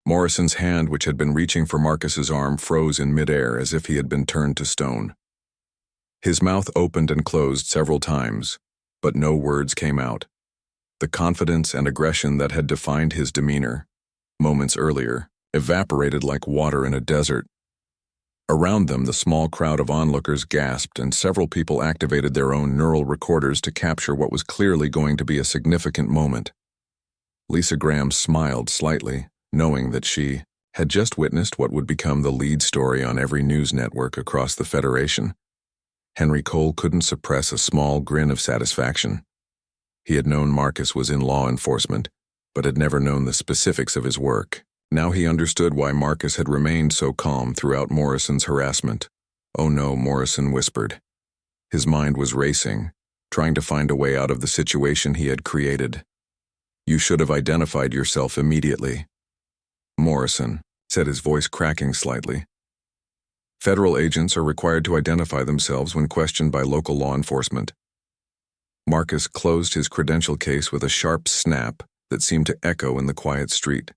Morrison's hand, which had been reaching for Marcus's arm, froze in midair as if he had been turned to stone. His mouth opened and closed several times, but no words came out. The confidence and aggression that had defined his demeanor, moments earlier, evaporated like water in a desert. Around them, the small crowd of onlookers gasped, and several people activated their own neural recorders to capture what was clearly going to be a significant moment. Lisa Graham smiled slightly, knowing that she had just witnessed what would become the lead story on every news network across the Federation. Henry Cole couldn't suppress a small grin of satisfaction. He had known Marcus was in law enforcement, but had never known the specifics of his work. Now he understood why Marcus had remained so calm throughout Morrison's harassment. "Oh no," Morrison whispered. His mind was racing, trying to find a way out of the situation he had created. "You should have identified yourself immediately." "Morrison," said his voice cracking slightly. "Federal agents are required to identify themselves when questioned by local law enforcement." Marcus closed his credential case with a sharp snap that seemed to echo in the quiet street.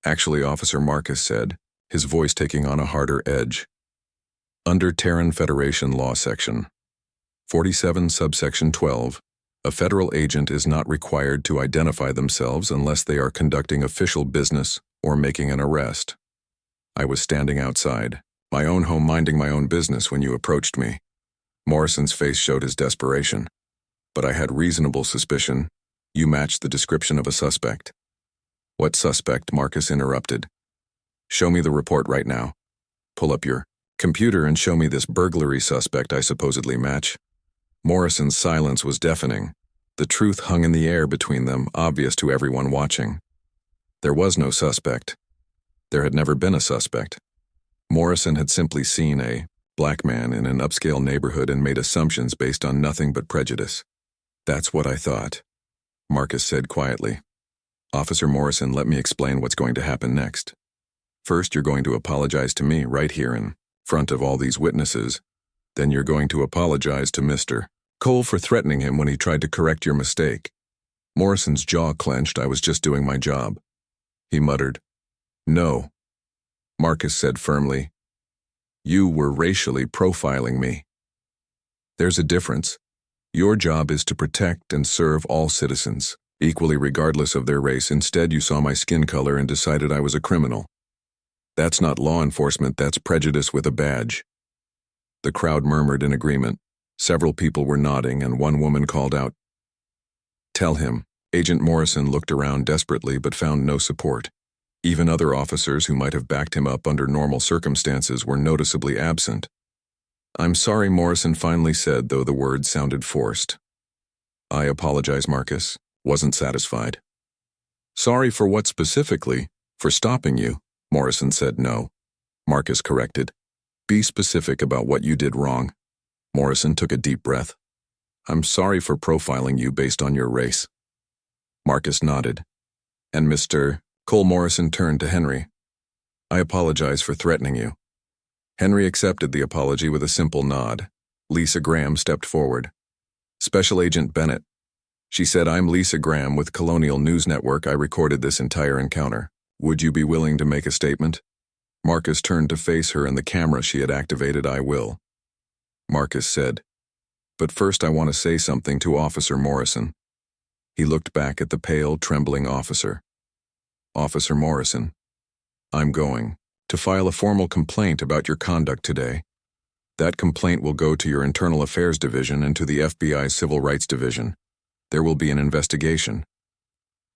"Actually," Officer Marcus said, his voice taking on a harder edge. "Under Terran Federation Law Section 47 subsection 12, a federal agent is not required to identify themselves unless they are conducting official business or making an arrest. I was standing outside my own home minding my own business when you approached me." Morrison's face showed his desperation. "But I had reasonable suspicion. You matched the description of a suspect." "What suspect?" Marcus interrupted. "Show me the report right now. Pull up your computer and show me this burglary suspect I supposedly match." Morrison's silence was deafening. The truth hung in the air between them, obvious to everyone watching. There was no suspect. There had never been a suspect. Morrison had simply seen a black man in an upscale neighborhood and made assumptions based on nothing but prejudice. "That's what I thought," Marcus said quietly. "Officer Morrison, let me explain what's going to happen next. First, you're going to apologize to me right here in front of all these witnesses. Then you're going to apologize to Mr. Cole for threatening him when he tried to correct your mistake." Morrison's jaw clenched. "I was just doing my job." He muttered. "No," Marcus said firmly. "You were racially profiling me. There's a difference. Your job is to protect and serve all citizens, equally regardless of their race. Instead, you saw my skin color and decided I was a criminal. That's not law enforcement, that's prejudice with a badge." The crowd murmured in agreement. Several people were nodding, and one woman called out, "Tell him." Agent Morrison looked around desperately but found no support. Even other officers who might have backed him up under normal circumstances were noticeably absent. "I'm sorry," Morrison finally said, though the words sounded forced. "I apologize, Marcus." Wasn't satisfied. "Sorry for what specifically?" "For stopping you." Morrison said no. Marcus corrected. "Be specific about what you did wrong." Morrison took a deep breath. "I'm sorry for profiling you based on your race." Marcus nodded. "And Mr. Cole," Morrison turned to Henry. "I apologize for threatening you." Henry accepted the apology with a simple nod. Lisa Graham stepped forward. "Special Agent Bennett." She said, "I'm Lisa Graham with Colonial News Network. I recorded this entire encounter. Would you be willing to make a statement?" Marcus turned to face her and the camera she had activated. "I will." Marcus said, "But first I want to say something to Officer Morrison." He looked back at the pale, trembling officer. "Officer Morrison, I'm going to file a formal complaint about your conduct today. That complaint will go to your Internal Affairs Division and to the FBI's Civil Rights Division. There will be an investigation.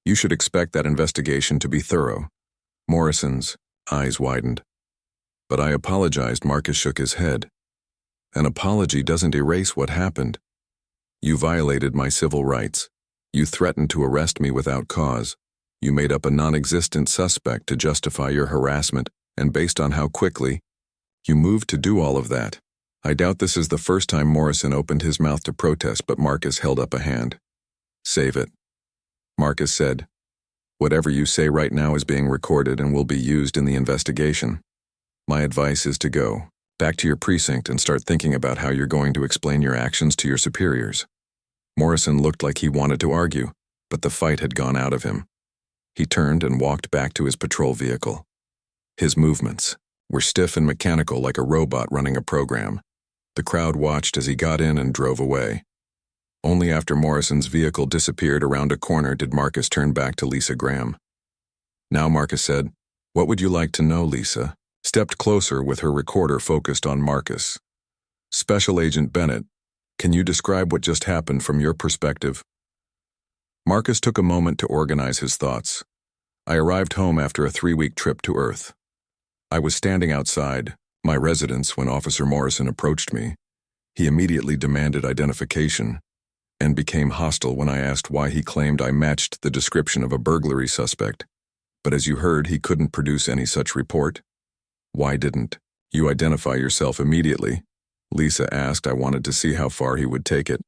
You should expect that investigation to be thorough." Morrison's eyes widened. "But I apologized." Marcus shook his head. "An apology doesn't erase what happened. You violated my civil rights. You threatened to arrest me without cause. You made up a non-existent suspect to justify your harassment, and based on how quickly you moved to do all of that. I doubt this is the first time Morrison opened his mouth to protest, but Marcus held up a hand. "Save it." Marcus said, "Whatever you say right now is being recorded and will be used in the investigation. My advice is to go back to your precinct and start thinking about how you're going to explain your actions to your superiors." Morrison looked like he wanted to argue, but the fight had gone out of him. He turned and walked back to his patrol vehicle. His movements were stiff and mechanical like a robot running a program. The crowd watched as he got in and drove away. Only after Morrison's vehicle disappeared around a corner did Marcus turn back to Lisa Graham. Now Marcus said, "What would you like to know, Lisa?" Stepped closer with her recorder focused on Marcus. "Special Agent Bennett, can you describe what just happened from your perspective?" Marcus took a moment to organize his thoughts. "I arrived home after a 3-week trip to Earth. I was standing outside my residence when Officer Morrison approached me. He immediately demanded identification and became hostile when I asked why he claimed I matched the description of a burglary suspect. But as you heard, he couldn't produce any such report." "Why didn't you identify yourself immediately?" Lisa asked. "I wanted to see how far he would take it."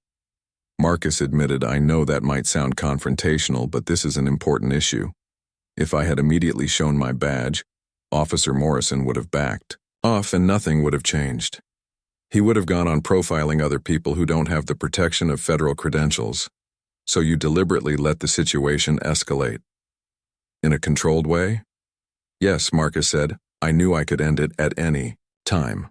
Marcus admitted, "I know that might sound confrontational, but this is an important issue. If I had immediately shown my badge, Officer Morrison would have backed off and nothing would have changed. He would have gone on profiling other people who don't have the protection of federal credentials. So you deliberately let the situation escalate." "In a controlled way?" "Yes," Marcus said. "I knew I could end it at any time.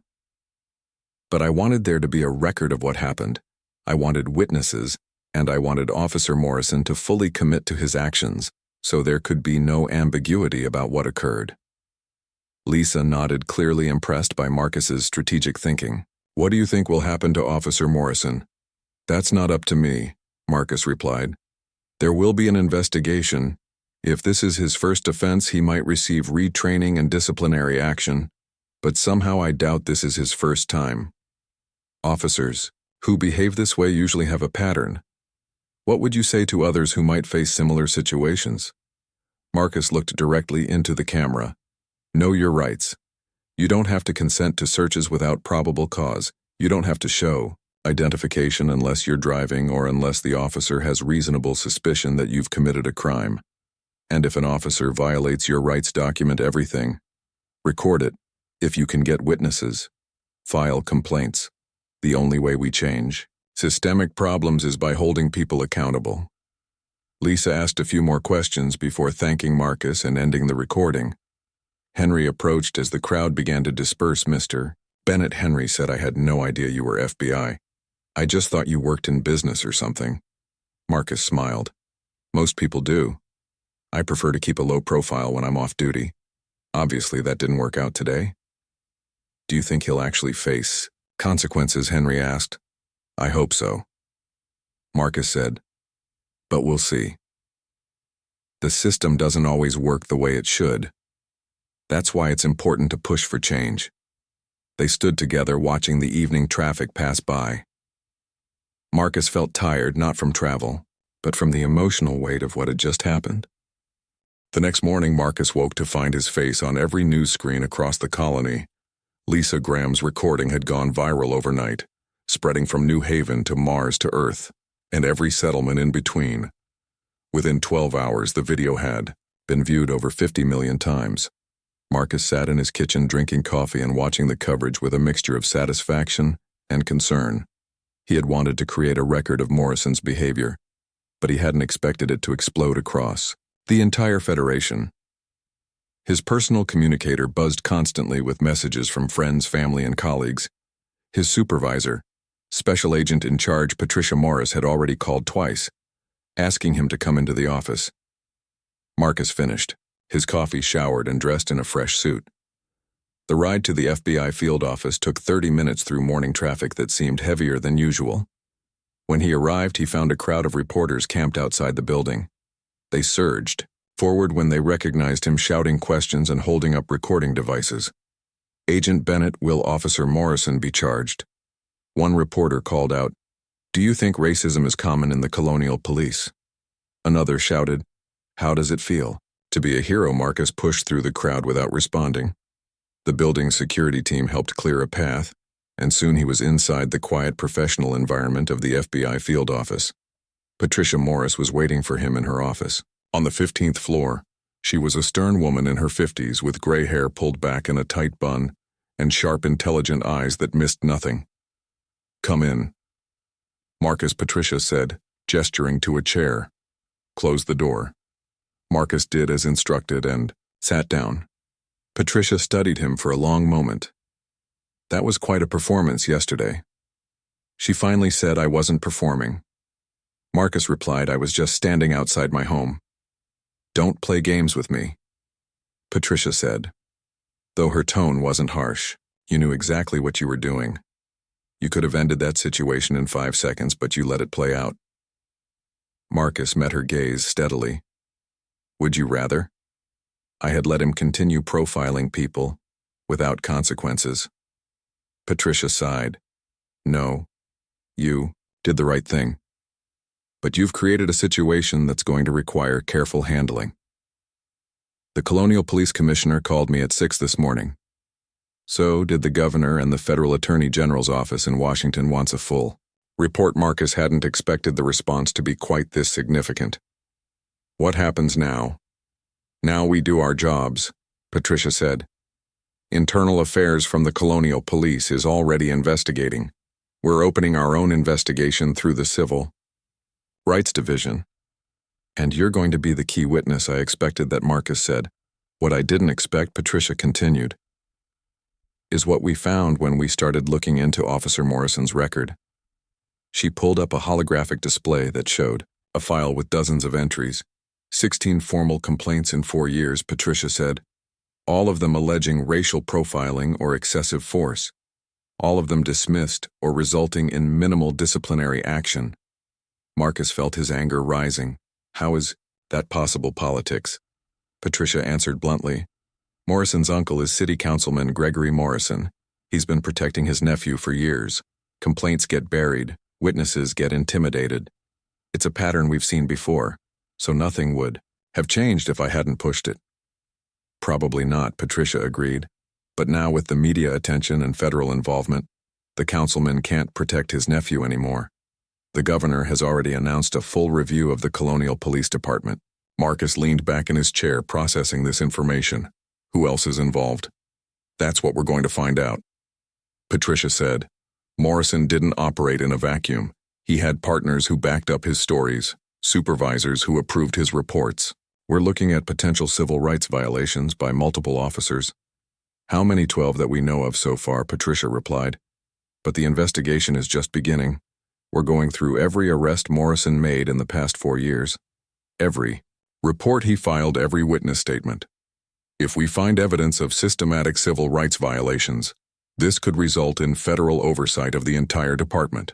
But I wanted there to be a record of what happened. I wanted witnesses, and I wanted Officer Morrison to fully commit to his actions, so there could be no ambiguity about what occurred." Lisa nodded, clearly impressed by Marcus's strategic thinking. "What do you think will happen to Officer Morrison?" "That's not up to me," Marcus replied. "There will be an investigation. If this is his first offense, he might receive retraining and disciplinary action, but somehow I doubt this is his first time. Officers who behave this way usually have a pattern. What would you say to others who might face similar situations?" Marcus looked directly into the camera. "Know your rights. You don't have to consent to searches without probable cause. You don't have to show identification unless you're driving or unless the officer has reasonable suspicion that you've committed a crime. And if an officer violates your rights, document everything. Record it. If you can get witnesses, file complaints. The only way we change systemic problems is by holding people accountable." Lisa asked a few more questions before thanking Marcus and ending the recording. Henry approached as the crowd began to disperse. "Mr. Bennett," Henry said, "I had no idea you were FBI. I just thought you worked in business or something." Marcus smiled. "Most people do. I prefer to keep a low profile when I'm off duty. Obviously, that didn't work out today." "Do you think he'll actually face consequences?" Henry asked. "I hope so," Marcus said. "But we'll see. The system doesn't always work the way it should. That's why it's important to push for change." They stood together watching the evening traffic pass by. Marcus felt tired, not from travel, but from the emotional weight of what had just happened. The next morning, Marcus woke to find his face on every news screen across the colony. Lisa Graham's recording had gone viral overnight, spreading from New Haven to Mars to Earth, and every settlement in between. Within 12 hours, the video had been viewed over 50 million times. Marcus sat in his kitchen drinking coffee and watching the coverage with a mixture of satisfaction and concern. He had wanted to create a record of Morrison's behavior, but he hadn't expected it to explode across the entire Federation. His personal communicator buzzed constantly with messages from friends, family, and colleagues. His supervisor, Special Agent in Charge Patricia Morris, had already called twice, asking him to come into the office. Marcus finished his coffee, showered, and dressed in a fresh suit. The ride to the FBI field office took 30 minutes through morning traffic that seemed heavier than usual. When he arrived, he found a crowd of reporters camped outside the building. They surged forward when they recognized him, shouting questions and holding up recording devices. "Agent Bennett, will Officer Morrison be charged?" One reporter called out, "Do you think racism is common in the colonial police?" Another shouted, "How does it feel to be a hero?" Marcus pushed through the crowd without responding. The building's security team helped clear a path, and soon he was inside the quiet professional environment of the FBI field office. Patricia Morris was waiting for him in her office. On the 15th floor, she was a stern woman in her 50s with gray hair pulled back in a tight bun and sharp, intelligent eyes that missed nothing. "Come in," Marcus, Patricia said, gesturing to a chair. "Close the door." Marcus did as instructed and sat down. Patricia studied him for a long moment. That was quite a performance yesterday. She finally said I wasn't performing. Marcus replied I was just standing outside my home. Don't play games with me, Patricia said. Though her tone wasn't harsh, you knew exactly what you were doing. You could have ended that situation in 5 seconds, but you let it play out. Marcus met her gaze steadily. Would you rather? I had let him continue profiling people without consequences. Patricia sighed. No, you did the right thing. But you've created a situation that's going to require careful handling. The Colonial Police Commissioner called me at 6 this morning. So did the governor, and the Federal Attorney General's office in Washington wants a full report. Marcus hadn't expected the response to be quite this significant. What happens now? Now we do our jobs, Patricia said. Internal Affairs from the Colonial Police is already investigating. We're opening our own investigation through the Civil Rights Division. And you're going to be the key witness, I expected that, Marcus said. What I didn't expect, Patricia continued, is what we found when we started looking into Officer Morrison's record. She pulled up a holographic display that showed a file with dozens of entries, 16 formal complaints in 4 years, Patricia said, all of them alleging racial profiling or excessive force, all of them dismissed or resulting in minimal disciplinary action. Marcus felt his anger rising. How is that possible politics? Patricia answered bluntly. Morrison's uncle is City Councilman Gregory Morrison. He's been protecting his nephew for years. Complaints get buried, witnesses get intimidated. It's a pattern we've seen before, so nothing would have changed if I hadn't pushed it. Probably not, Patricia agreed. But now with the media attention and federal involvement, the councilman can't protect his nephew anymore. The governor has already announced a full review of the Colonial Police Department. Marcus leaned back in his chair, processing this information. Who else is involved? That's what we're going to find out. Patricia said. Morrison didn't operate in a vacuum. He had partners who backed up his stories, supervisors who approved his reports. We're looking at potential civil rights violations by multiple officers. How many? 12 that we know of so far, Patricia replied. But the investigation is just beginning. We're going through every arrest Morrison made in the past 4 years. Every report he filed, every witness statement. If we find evidence of systematic civil rights violations, this could result in federal oversight of the entire department.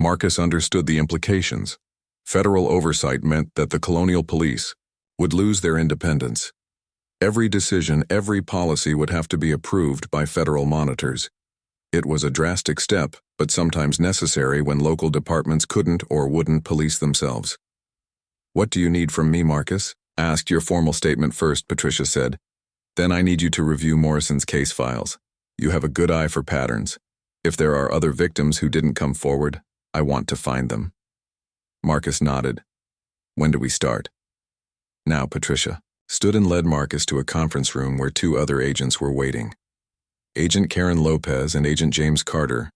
Marcus understood the implications. Federal oversight meant that the Colonial Police would lose their independence. Every decision, every policy would have to be approved by federal monitors. It was a drastic step, but sometimes necessary when local departments couldn't or wouldn't police themselves. What do you need from me, Marcus? Asked your formal statement first, Patricia said. Then I need you to review Morrison's case files. You have a good eye for patterns. If there are other victims who didn't come forward, I want to find them. Marcus nodded. When do we start? Now, Patricia stood and led Marcus to a conference room where 2 other agents were waiting. Agent Karen Lopez and Agent James Carter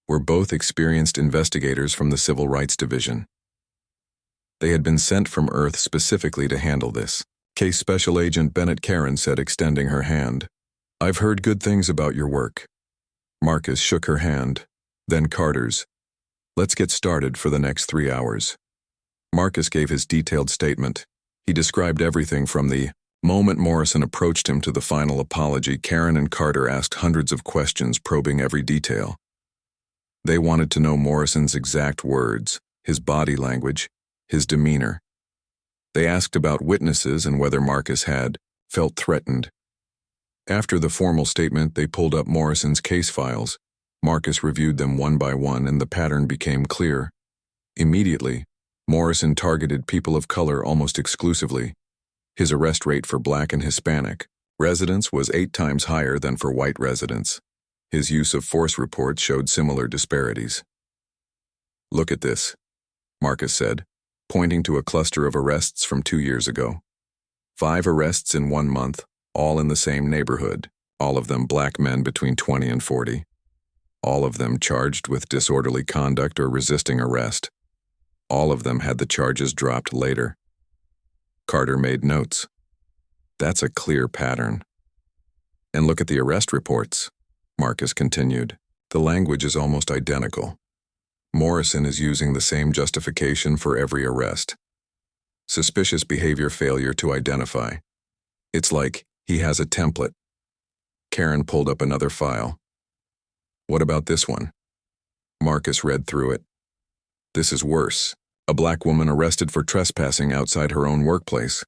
were both experienced investigators from the Civil Rights Division. They had been sent from Earth specifically to handle this case. Special Agent Bennett, Karen said, extending her hand. I've heard good things about your work. Marcus shook her hand, then Carter's. Let's get started for the next 3 hours. Marcus gave his detailed statement. He described everything from the moment Morrison approached him to the final apology. Karen and Carter asked hundreds of questions, probing every detail. They wanted to know Morrison's exact words, his body language, his demeanor. They asked about witnesses and whether Marcus had felt threatened. After the formal statement, they pulled up Morrison's case files. Marcus reviewed them one by one, and the pattern became clear. Immediately, Morrison targeted people of color almost exclusively. His arrest rate for Black and Hispanic residents was 8 times higher than for white residents. His use of force reports showed similar disparities. Look at this, Marcus said, pointing to a cluster of arrests from 2 years ago. 5 arrests in 1 month, all in the same neighborhood, all of them Black men between 20 and 40. All of them charged with disorderly conduct or resisting arrest. All of them had the charges dropped later. Carter made notes. That's a clear pattern. And look at the arrest reports, Marcus continued. The language is almost identical. Morrison is using the same justification for every arrest. Suspicious behavior, failure to identify. It's like he has a template. Karen pulled up another file. What about this one? Marcus read through it. This is worse. A black woman arrested for trespassing outside her own workplace.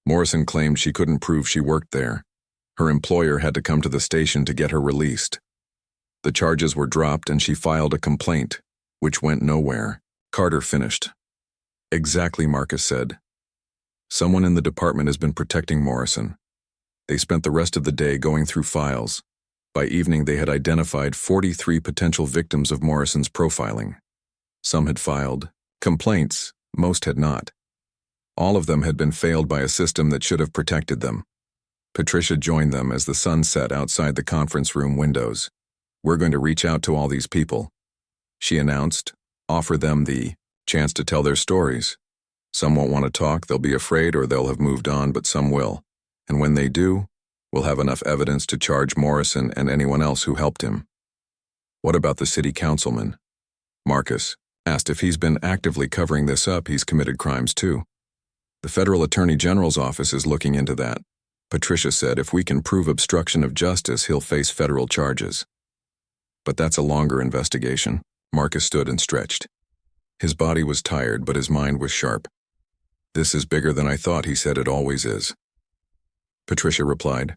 Morrison claimed she couldn't prove she worked there. Her employer had to come to the station to get her released. The charges were dropped and she filed a complaint, which went nowhere. Carter finished. Exactly, Marcus said. Someone in the department has been protecting Morrison. They spent the rest of the day going through files. By evening, they had identified 43 potential victims of Morrison's profiling. Some had filed complaints, most had not. All of them had been failed by a system that should have protected them. Patricia joined them as the sun set outside the conference room windows. We're going to reach out to all these people, she announced, offer them the chance to tell their stories. Some won't want to talk, they'll be afraid, or they'll have moved on, but some will. And when they do, we'll have enough evidence to charge Morrison and anyone else who helped him. What about the city councilman? Marcus asked. If he's been actively covering this up, he's committed crimes too. The federal attorney general's office is looking into that. Patricia said if we can prove obstruction of justice, he'll face federal charges. But that's a longer investigation. Marcus stood and stretched. His body was tired, but his mind was sharp. This is bigger than I thought, he said. It always is. Patricia replied.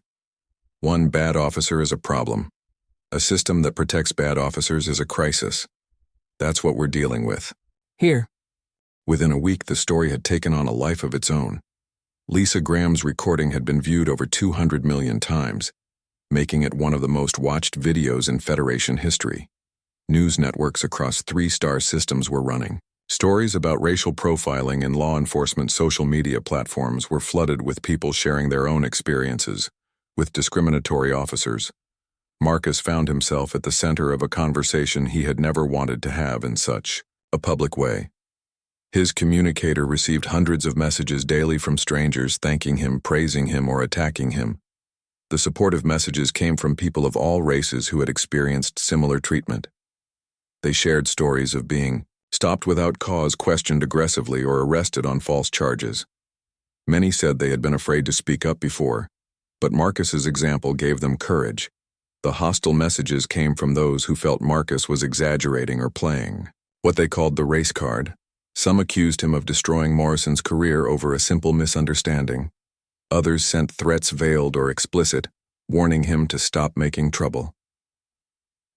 One bad officer is a problem. A system that protects bad officers is a crisis. That's what we're dealing with. Here. Within a week, the story had taken on a life of its own. Lisa Graham's recording had been viewed over 200 million times, making it one of the most watched videos in Federation history. News networks across 3-star systems were running. Stories about racial profiling in law enforcement social media platforms were flooded with people sharing their own experiences with discriminatory officers. Marcus found himself at the center of a conversation he had never wanted to have in such a public way. His communicator received hundreds of messages daily from strangers thanking him, praising him, or attacking him. The supportive messages came from people of all races who had experienced similar treatment. They shared stories of being stopped without cause, questioned aggressively, or arrested on false charges. Many said they had been afraid to speak up before, but Marcus's example gave them courage. The hostile messages came from those who felt Marcus was exaggerating or playing what they called the race card. Some accused him of destroying Morrison's career over a simple misunderstanding. Others sent threats veiled or explicit, warning him to stop making trouble.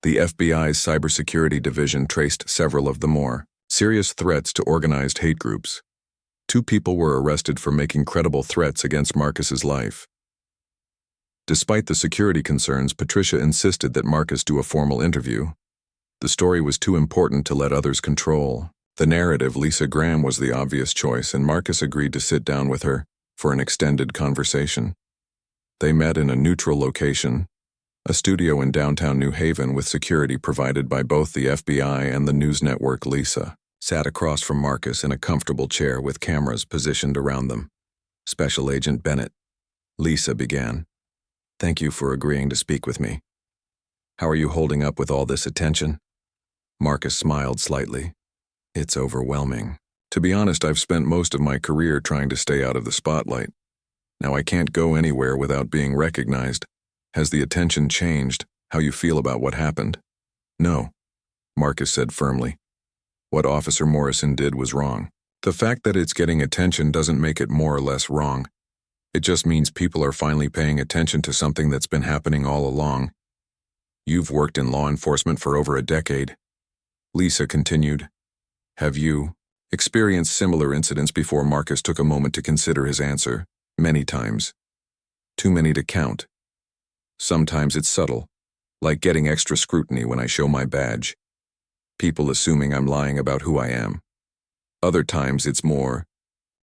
The FBI's cybersecurity division traced several of the more serious threats to organized hate groups. 2 people were arrested for making credible threats against Marcus's life. Despite the security concerns, Patricia insisted that Marcus do a formal interview. The story was too important to let others control the narrative. Lisa Graham was the obvious choice, and Marcus agreed to sit down with her for an extended conversation. They met in a neutral location, a studio in downtown New Haven with security provided by both the FBI and the news network. Lisa sat across from Marcus in a comfortable chair with cameras positioned around them. Special Agent Bennett. Lisa began. Thank you for agreeing to speak with me. How are you holding up with all this attention? Marcus smiled slightly. It's overwhelming. To be honest, I've spent most of my career trying to stay out of the spotlight. Now I can't go anywhere without being recognized. Has the attention changed how you feel about what happened? No, Marcus said firmly. What Officer Morrison did was wrong. The fact that it's getting attention doesn't make it more or less wrong. It just means people are finally paying attention to something that's been happening all along. You've worked in law enforcement for over a decade. Lisa continued. Have you experienced similar incidents before? Marcus took a moment to consider his answer. Many times. Too many to count. Sometimes it's subtle, like getting extra scrutiny when I show my badge. People assuming I'm lying about who I am. Other times it's more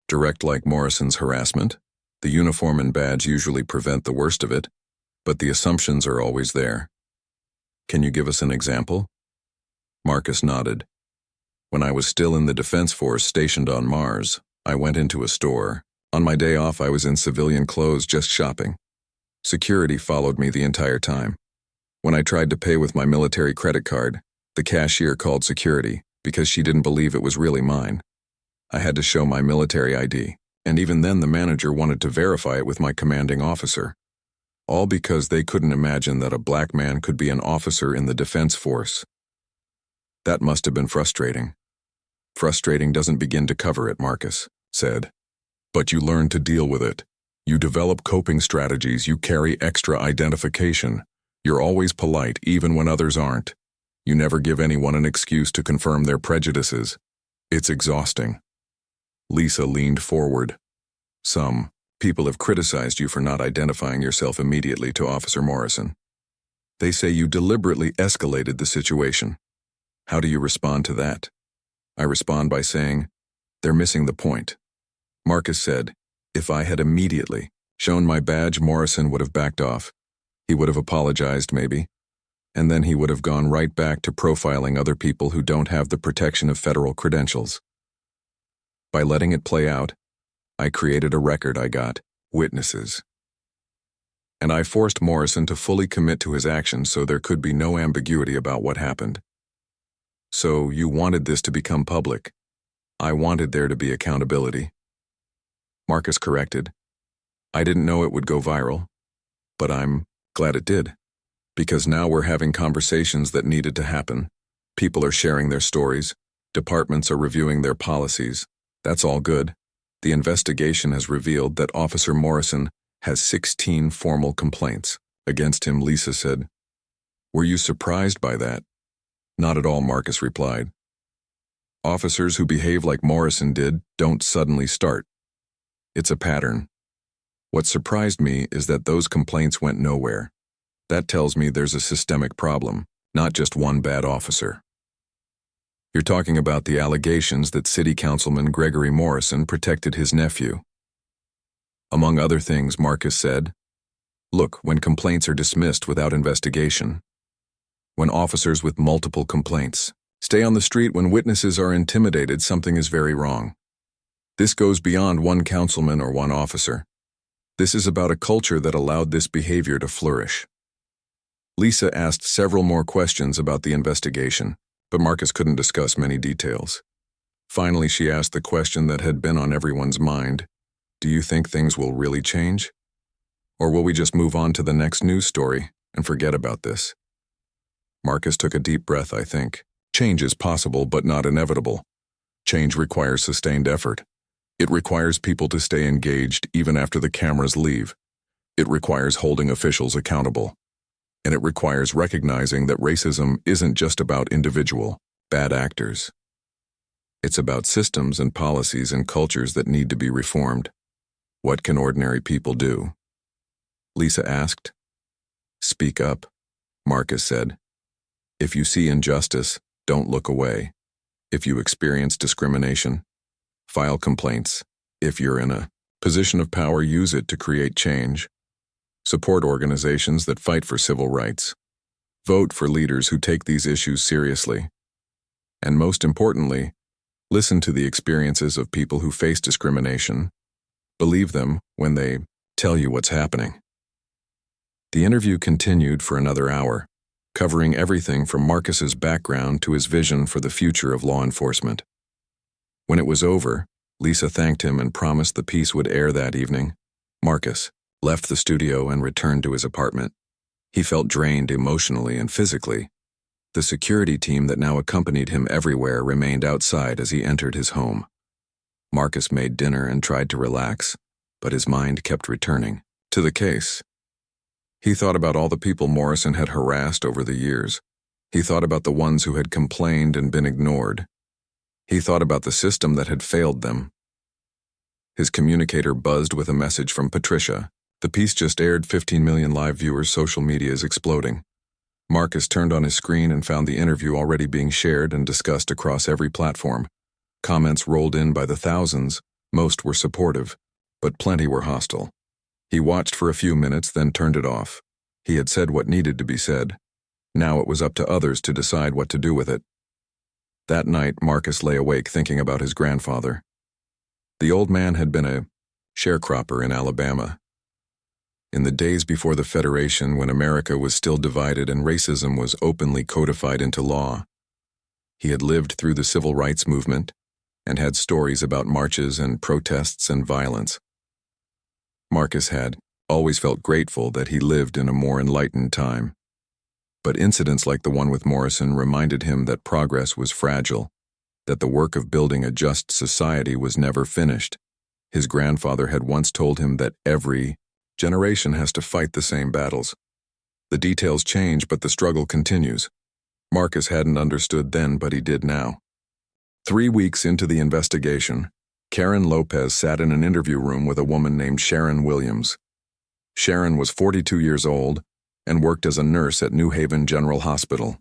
direct, like Morrison's harassment. The uniform and badge usually prevent the worst of it, but the assumptions are always there. Can you give us an example? Marcus nodded. When I was still in the Defense Force stationed on Mars, I went into a store. On my day off, I was in civilian clothes just shopping. Security followed me the entire time. When I tried to pay with my military credit card, the cashier called security because she didn't believe it was really mine. I had to show my military ID, and even then the manager wanted to verify it with my commanding officer. All because they couldn't imagine that a black man could be an officer in the defense force. That must have been frustrating. Frustrating doesn't begin to cover it, Marcus said. But you learn to deal with it. You develop coping strategies, you carry extra identification. You're always polite, even when others aren't. You never give anyone an excuse to confirm their prejudices. It's exhausting. Lisa leaned forward. Some people have criticized you for not identifying yourself immediately to Officer Morrison. They say you deliberately escalated the situation. How do you respond to that? I respond by saying, they're missing the point. Marcus said, if I had immediately shown my badge, Morrison would have backed off. He would have apologized, maybe, and then he would have gone right back to profiling other people who don't have the protection of federal credentials. By letting it play out, I created a record. I got witnesses. And I forced Morrison to fully commit to his actions so there could be no ambiguity about what happened. So you wanted this to become public. I wanted there to be accountability. Marcus corrected. I didn't know it would go viral, but I'm glad it did, because now we're having conversations that needed to happen. People are sharing their stories. Departments are reviewing their policies. That's all good. The investigation has revealed that Officer Morrison has 16 formal complaints against him, Lisa said. Were you surprised by that? Not at all, Marcus replied. Officers who behave like Morrison did don't suddenly start. It's a pattern. What surprised me is that those complaints went nowhere. That tells me there's a systemic problem, not just one bad officer. You're talking about the allegations that City Councilman Gregory Morrison protected his nephew. Among other things, Marcus said, look, when complaints are dismissed without investigation, when officers with multiple complaints stay on the street when witnesses are intimidated, something is very wrong. This goes beyond one councilman or one officer. This is about a culture that allowed this behavior to flourish. Lisa asked several more questions about the investigation, but Marcus couldn't discuss many details. Finally, she asked the question that had been on everyone's mind. Do you think things will really change? Or will we just move on to the next news story and forget about this? Marcus took a deep breath, I think. Change is possible, but not inevitable. Change requires sustained effort. It requires people to stay engaged even after the cameras leave. It requires holding officials accountable. And it requires recognizing that racism isn't just about individual, bad actors. It's about systems and policies and cultures that need to be reformed. What can ordinary people do? Lisa asked. Speak up, Marcus said. If you see injustice, don't look away. If you experience discrimination, file complaints. If you're in a position of power, use it to create change. Support organizations that fight for civil rights. Vote for leaders who take these issues seriously. And most importantly, listen to the experiences of people who face discrimination. Believe them when they tell you what's happening. The interview continued for another hour, covering everything from Marcus's background to his vision for the future of law enforcement. When it was over, Lisa thanked him and promised the piece would air that evening. Marcus left the studio and returned to his apartment. He felt drained emotionally and physically. The security team that now accompanied him everywhere remained outside as he entered his home. Marcus made dinner and tried to relax, but his mind kept returning to the case. He thought about all the people Morrison had harassed over the years. He thought about the ones who had complained and been ignored. He thought about the system that had failed them. His communicator buzzed with a message from Patricia. The piece just aired, 15 million live viewers, social media is exploding. Marcus turned on his screen and found the interview already being shared and discussed across every platform. Comments rolled in by the thousands. Most were supportive, but plenty were hostile. He watched for a few minutes, then turned it off. He had said what needed to be said. Now it was up to others to decide what to do with it. That night, Marcus lay awake thinking about his grandfather. The old man had been a sharecropper in Alabama. In the days before the Federation, when America was still divided and racism was openly codified into law, he had lived through the civil rights movement and had stories about marches and protests and violence. Marcus had always felt grateful that he lived in a more enlightened time. But incidents like the one with Morrison reminded him that progress was fragile, that the work of building a just society was never finished. His grandfather had once told him that every generation has to fight the same battles. The details change, but the struggle continues. Marcus hadn't understood then, but he did now. 3 weeks into the investigation, Karen Lopez sat in an interview room with a woman named Sharon Williams. Sharon was 42 years old and worked as a nurse at New Haven General Hospital.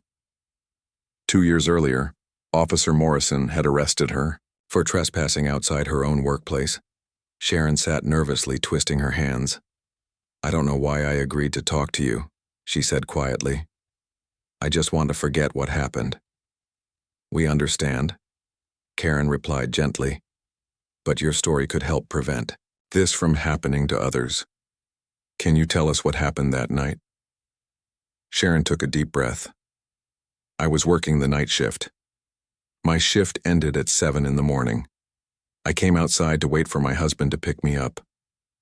2 years earlier, Officer Morrison had arrested her for trespassing outside her own workplace. Sharon sat nervously, twisting her hands. "I don't know why I agreed to talk to you," she said quietly. "I just want to forget what happened." "We understand," Karen replied gently. "But your story could help prevent this from happening to others. Can you tell us what happened that night?" Sharon took a deep breath. "I was working the night shift. My shift ended at 7 in the morning. I came outside to wait for my husband to pick me up.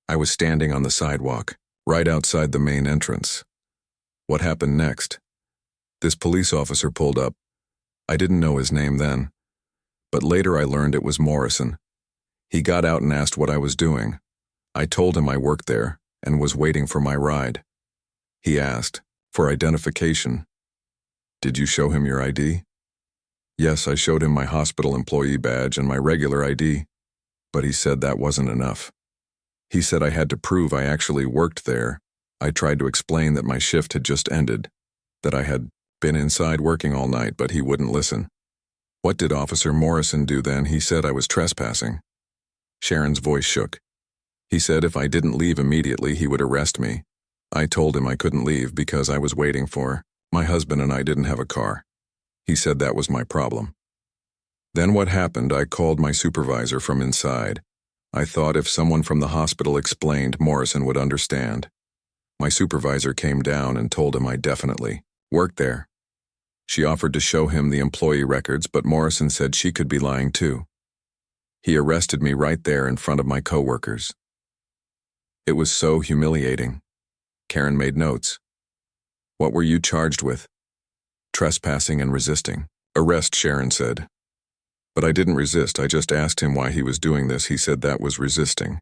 I was standing on the sidewalk, right outside the main entrance. What happened next? This police officer pulled up. I didn't know his name then, but later I learned it was Morrison. He got out and asked what I was doing. I told him I worked there and was waiting for my ride. He asked for identification. Did you show him your ID? Yes, I showed him my hospital employee badge and my regular ID, but he said that wasn't enough. He said I had to prove I actually worked there. I tried to explain that my shift had just ended, that I had been inside working all night, but he wouldn't listen. What did Officer Morrison do then? He said I was trespassing. Sharon's voice shook. He said if I didn't leave immediately, he would arrest me. I told him I couldn't leave because I was waiting for my husband and I didn't have a car. He said that was my problem. Then what happened? I called my supervisor from inside. I thought if someone from the hospital explained, Morrison would understand. My supervisor came down and told him I definitely worked there. She offered to show him the employee records, but Morrison said she could be lying too. He arrested me right there in front of my coworkers. It was so humiliating. Karen made notes. What were you charged with? Trespassing and resisting. Arrest, Sharon said. But I didn't resist. I just asked him why he was doing this. He said that was resisting.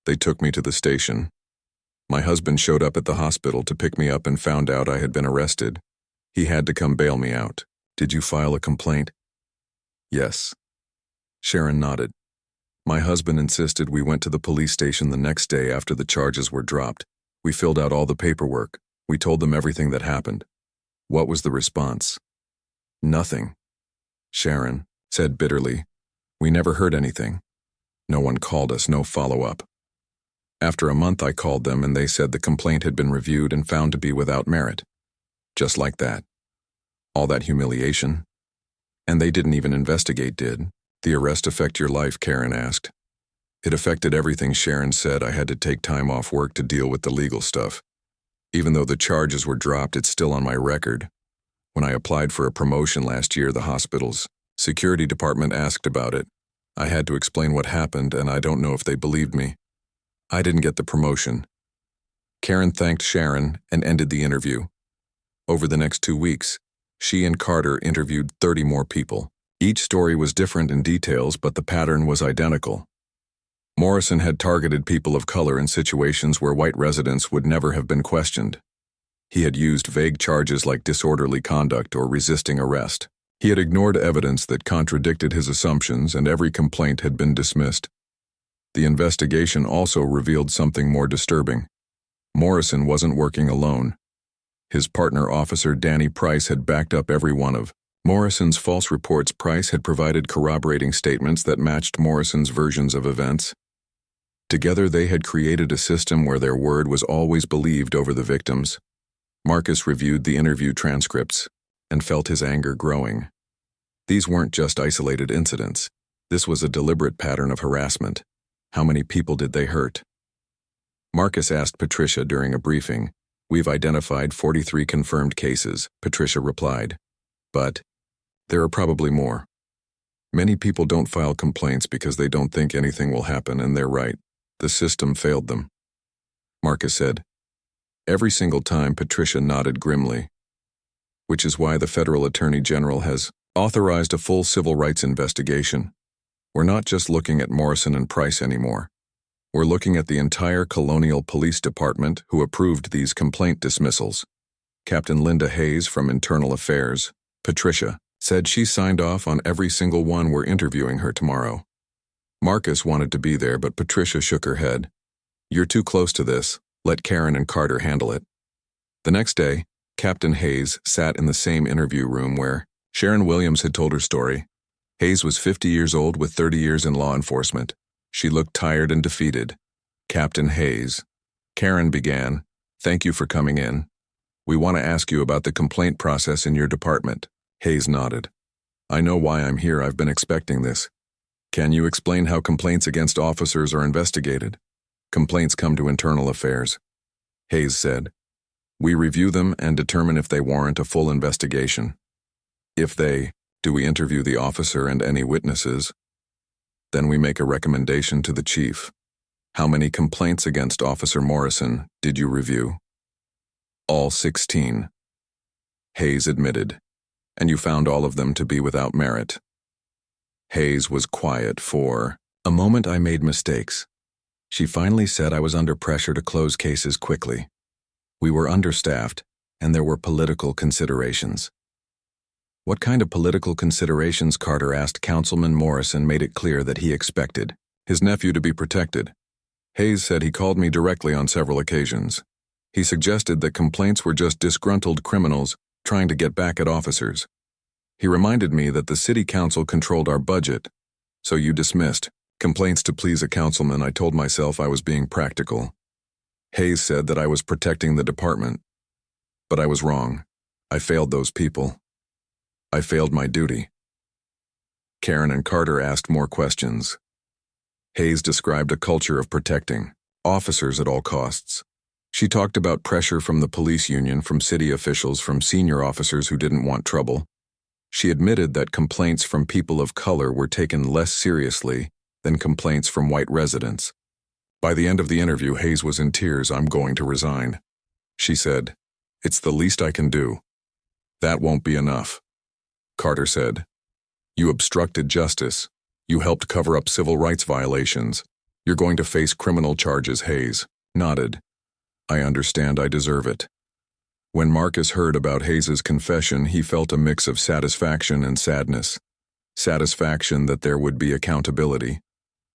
They took me to the station. My husband showed up at the hospital to pick me up and found out I had been arrested. He had to come bail me out. Did you file a complaint? Yes. Sharon nodded. My husband insisted we went to the police station the next day after the charges were dropped. We filled out all the paperwork. We told them everything that happened. What was the response? Nothing. Sharon said bitterly, we never heard anything. No one called us, no follow-up. After a month I called them and they said the complaint had been reviewed and found to be without merit. Just like that. All that humiliation. And they didn't even investigate, did the arrest affect your life? Karen asked. It affected everything. Sharon said. I had to take time off work to deal with the legal stuff. Even though the charges were dropped, it's still on my record. When I applied for a promotion last year, the hospital's security department asked about it. I had to explain what happened, and I don't know if they believed me. I didn't get the promotion. Karen thanked Sharon and ended the interview. Over the next 2 weeks, she and Carter interviewed 30 more people. Each story was different in details, but the pattern was identical. Morrison had targeted people of color in situations where white residents would never have been questioned. He had used vague charges like disorderly conduct or resisting arrest. He had ignored evidence that contradicted his assumptions, and every complaint had been dismissed. The investigation also revealed something more disturbing. Morrison wasn't working alone. His partner, Officer Danny Price, had backed up every one of Morrison's false reports. Price had provided corroborating statements that matched Morrison's versions of events. Together, they had created a system where their word was always believed over the victims. Marcus reviewed the interview transcripts and felt his anger growing. These weren't just isolated incidents. This was a deliberate pattern of harassment. How many people did they hurt? Marcus asked Patricia during a briefing. We've identified 43 confirmed cases, Patricia replied. But there are probably more. Many people don't file complaints because they don't think anything will happen, and they're right. The system failed them. Marcus said. Every single time, Patricia nodded grimly. Which is why the federal attorney general has authorized a full civil rights investigation. We're not just looking at Morrison and Price anymore. We're looking at the entire Colonial Police Department who approved these complaint dismissals. Captain Linda Hayes from Internal Affairs, Patricia, said she signed off on every single one. We're interviewing her tomorrow. Marcus wanted to be there, but Patricia shook her head. You're too close to this. Let Karen and Carter handle it. The next day, Captain Hayes sat in the same interview room where Sharon Williams had told her story. Hayes was 50 years old with 30 years in law enforcement. She looked tired and defeated. Captain Hayes. Karen began, "Thank you for coming in. We want to ask you about the complaint process in your department." Hayes nodded. "I know why I'm here. I've been expecting this. Can you explain how complaints against officers are investigated?" "Complaints come to Internal Affairs," Hayes said. "We review them and determine if they warrant a full investigation. If they, do we interview the officer and any witnesses? Then we make a recommendation to the chief. How many complaints against Officer Morrison did you review?" "All 16. Hayes admitted. "And you found all of them to be without merit?" Hayes was quiet for a moment. "I made mistakes." She finally said, "I was under pressure to close cases quickly. We were understaffed, and there were political considerations." "What kind of political considerations?" Carter asked. Councilman Morrison made it clear that he expected his nephew to be protected. Hayes said he called me directly on several occasions. He suggested that complaints were just disgruntled criminals trying to get back at officers. He reminded me that the city council controlled our budget, so you dismissed complaints to please a councilman. I told myself I was being practical. Hayes said that I was protecting the department. But I was wrong. I failed those people. I failed my duty. Karen and Carter asked more questions. Hayes described a culture of protecting officers at all costs. She talked about pressure from the police union, from city officials, from senior officers who didn't want trouble. She admitted that complaints from people of color were taken less seriously than complaints from white residents. By the end of the interview, Hayes was in tears. "I'm going to resign," she said. "It's the least I can do." "That won't be enough," Carter said. "You obstructed justice. You helped cover up civil rights violations. You're going to face criminal charges." Hayes nodded. "I understand. I deserve it." When Marcus heard about Hayes's confession, he felt a mix of satisfaction and sadness. Satisfaction that there would be accountability.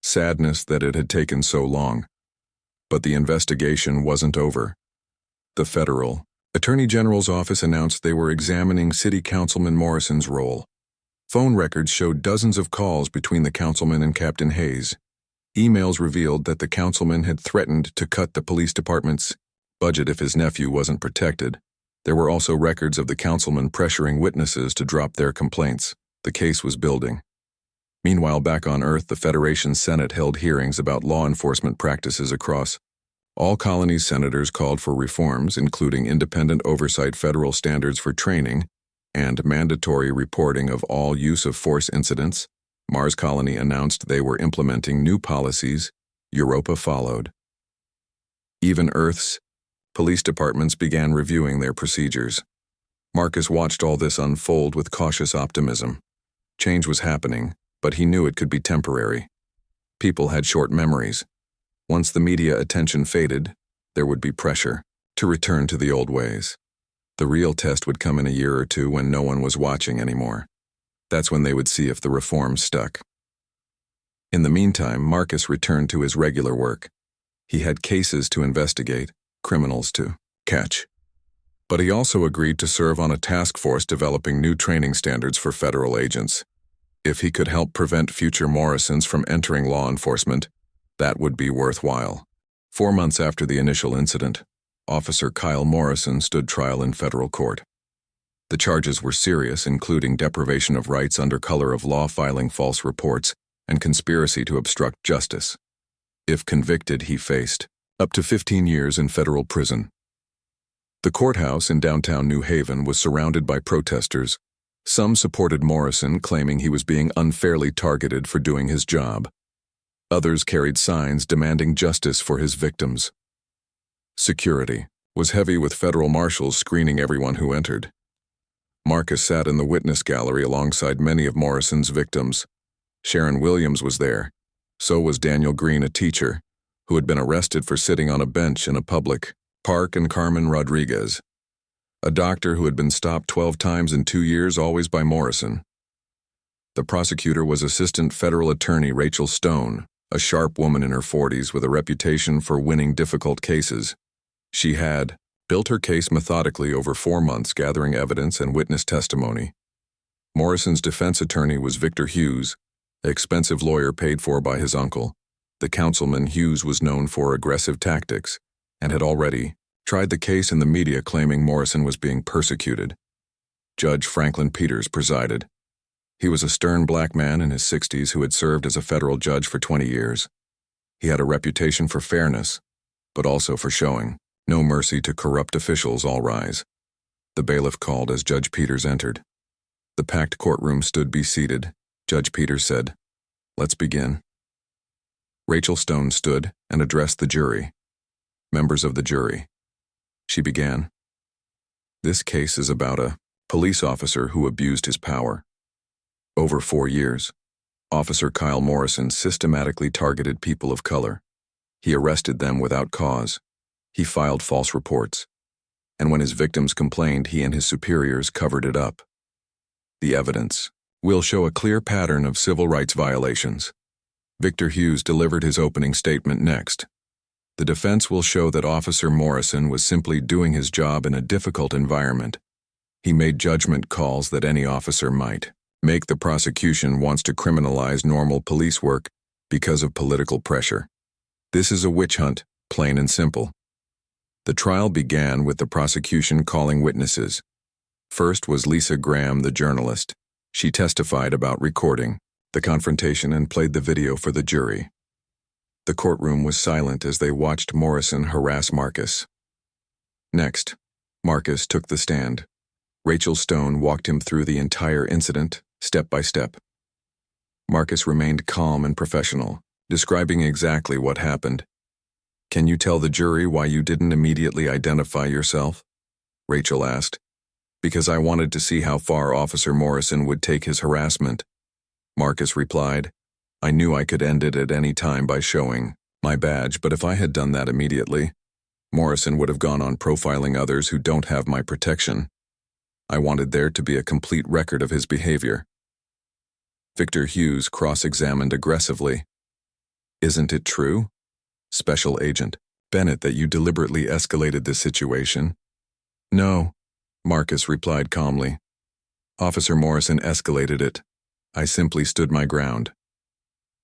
Sadness that it had taken so long. But the investigation wasn't over. The federal Attorney General's office announced they were examining City Councilman Morrison's role. Phone records showed dozens of calls between the councilman and Captain Hayes. Emails revealed that the councilman had threatened to cut the police department's budget if his nephew wasn't protected. There were also records of the councilman pressuring witnesses to drop their complaints. The case was building. Meanwhile, back on Earth, the Federation Senate held hearings about law enforcement practices across all colonies. Senators called for reforms, including independent oversight, federal standards for training, and mandatory reporting of all use of force incidents. Mars Colony announced they were implementing new policies. Europa followed. Even Earth's police departments began reviewing their procedures. Marcus watched all this unfold with cautious optimism. Change was happening, but he knew it could be temporary. People had short memories. Once the media attention faded, there would be pressure to return to the old ways. The real test would come in a year or two when no one was watching anymore. That's when they would see if the reforms stuck. In the meantime, Marcus returned to his regular work. He had cases to investigate, criminals to catch. But he also agreed to serve on a task force developing new training standards for federal agents. If he could help prevent future Morrisons from entering law enforcement, that would be worthwhile. 4 months after the initial incident, Officer Kyle Morrison stood trial in federal court. The charges were serious, including deprivation of rights under color of law, filing false reports, and conspiracy to obstruct justice. If convicted, he faced up to 15 years in federal prison. The courthouse in downtown New Haven was surrounded by protesters. Some supported Morrison, claiming he was being unfairly targeted for doing his job. Others carried signs demanding justice for his victims. Security was heavy, with federal marshals screening everyone who entered. Marcus sat in the witness gallery alongside many of Morrison's victims. Sharon Williams was there. So was Daniel Green, a teacher, who had been arrested for sitting on a bench in a public park, and Carmen Rodriguez, a doctor who had been stopped 12 times in 2 years, always by Morrison. The prosecutor was Assistant Federal Attorney Rachel Stone, a sharp woman in her 40s with a reputation for winning difficult cases. She had built her case methodically over 4 months, gathering evidence and witness testimony. Morrison's defense attorney was Victor Hughes, an expensive lawyer paid for by his uncle. The councilman Hughes was known for aggressive tactics and had already tried the case in the media, claiming Morrison was being persecuted. Judge Franklin Peters presided. He was a stern black man in his 60s who had served as a federal judge for 20 years. He had a reputation for fairness, but also for showing no mercy to corrupt officials. All rise. The bailiff called as Judge Peters entered. The packed courtroom stood. Be seated, Judge Peters said. Let's begin. Rachel Stone stood and addressed the jury. Members of the jury. She began. This case is about a police officer who abused his power. Over 4 years, Officer Kyle Morrison systematically targeted people of color. He arrested them without cause. He filed false reports. And when his victims complained, he and his superiors covered it up. The evidence will show a clear pattern of civil rights violations. Victor Hughes delivered his opening statement next. The defense will show that Officer Morrison was simply doing his job in a difficult environment. He made judgment calls that any officer might make. The prosecution wants to criminalize normal police work because of political pressure. This is a witch hunt, plain and simple. The trial began with the prosecution calling witnesses. First was Lisa Graham, the journalist. She testified about recording the confrontation and played the video for the jury. The courtroom was silent as they watched Morrison harass Marcus. Next, Marcus took the stand. Rachel Stone walked him through the entire incident, step by step. Marcus remained calm and professional, describing exactly what happened. Can you tell the jury why you didn't immediately identify yourself? Rachel asked. Because I wanted to see how far Officer Morrison would take his harassment. Marcus replied, I knew I could end it at any time by showing my badge, but if I had done that immediately, Morrison would have gone on profiling others who don't have my protection. I wanted there to be a complete record of his behavior. Victor Hughes cross-examined aggressively. Isn't it true, Special Agent Bennett, that you deliberately escalated this situation? No, Marcus replied calmly. Officer Morrison escalated it. I simply stood my ground.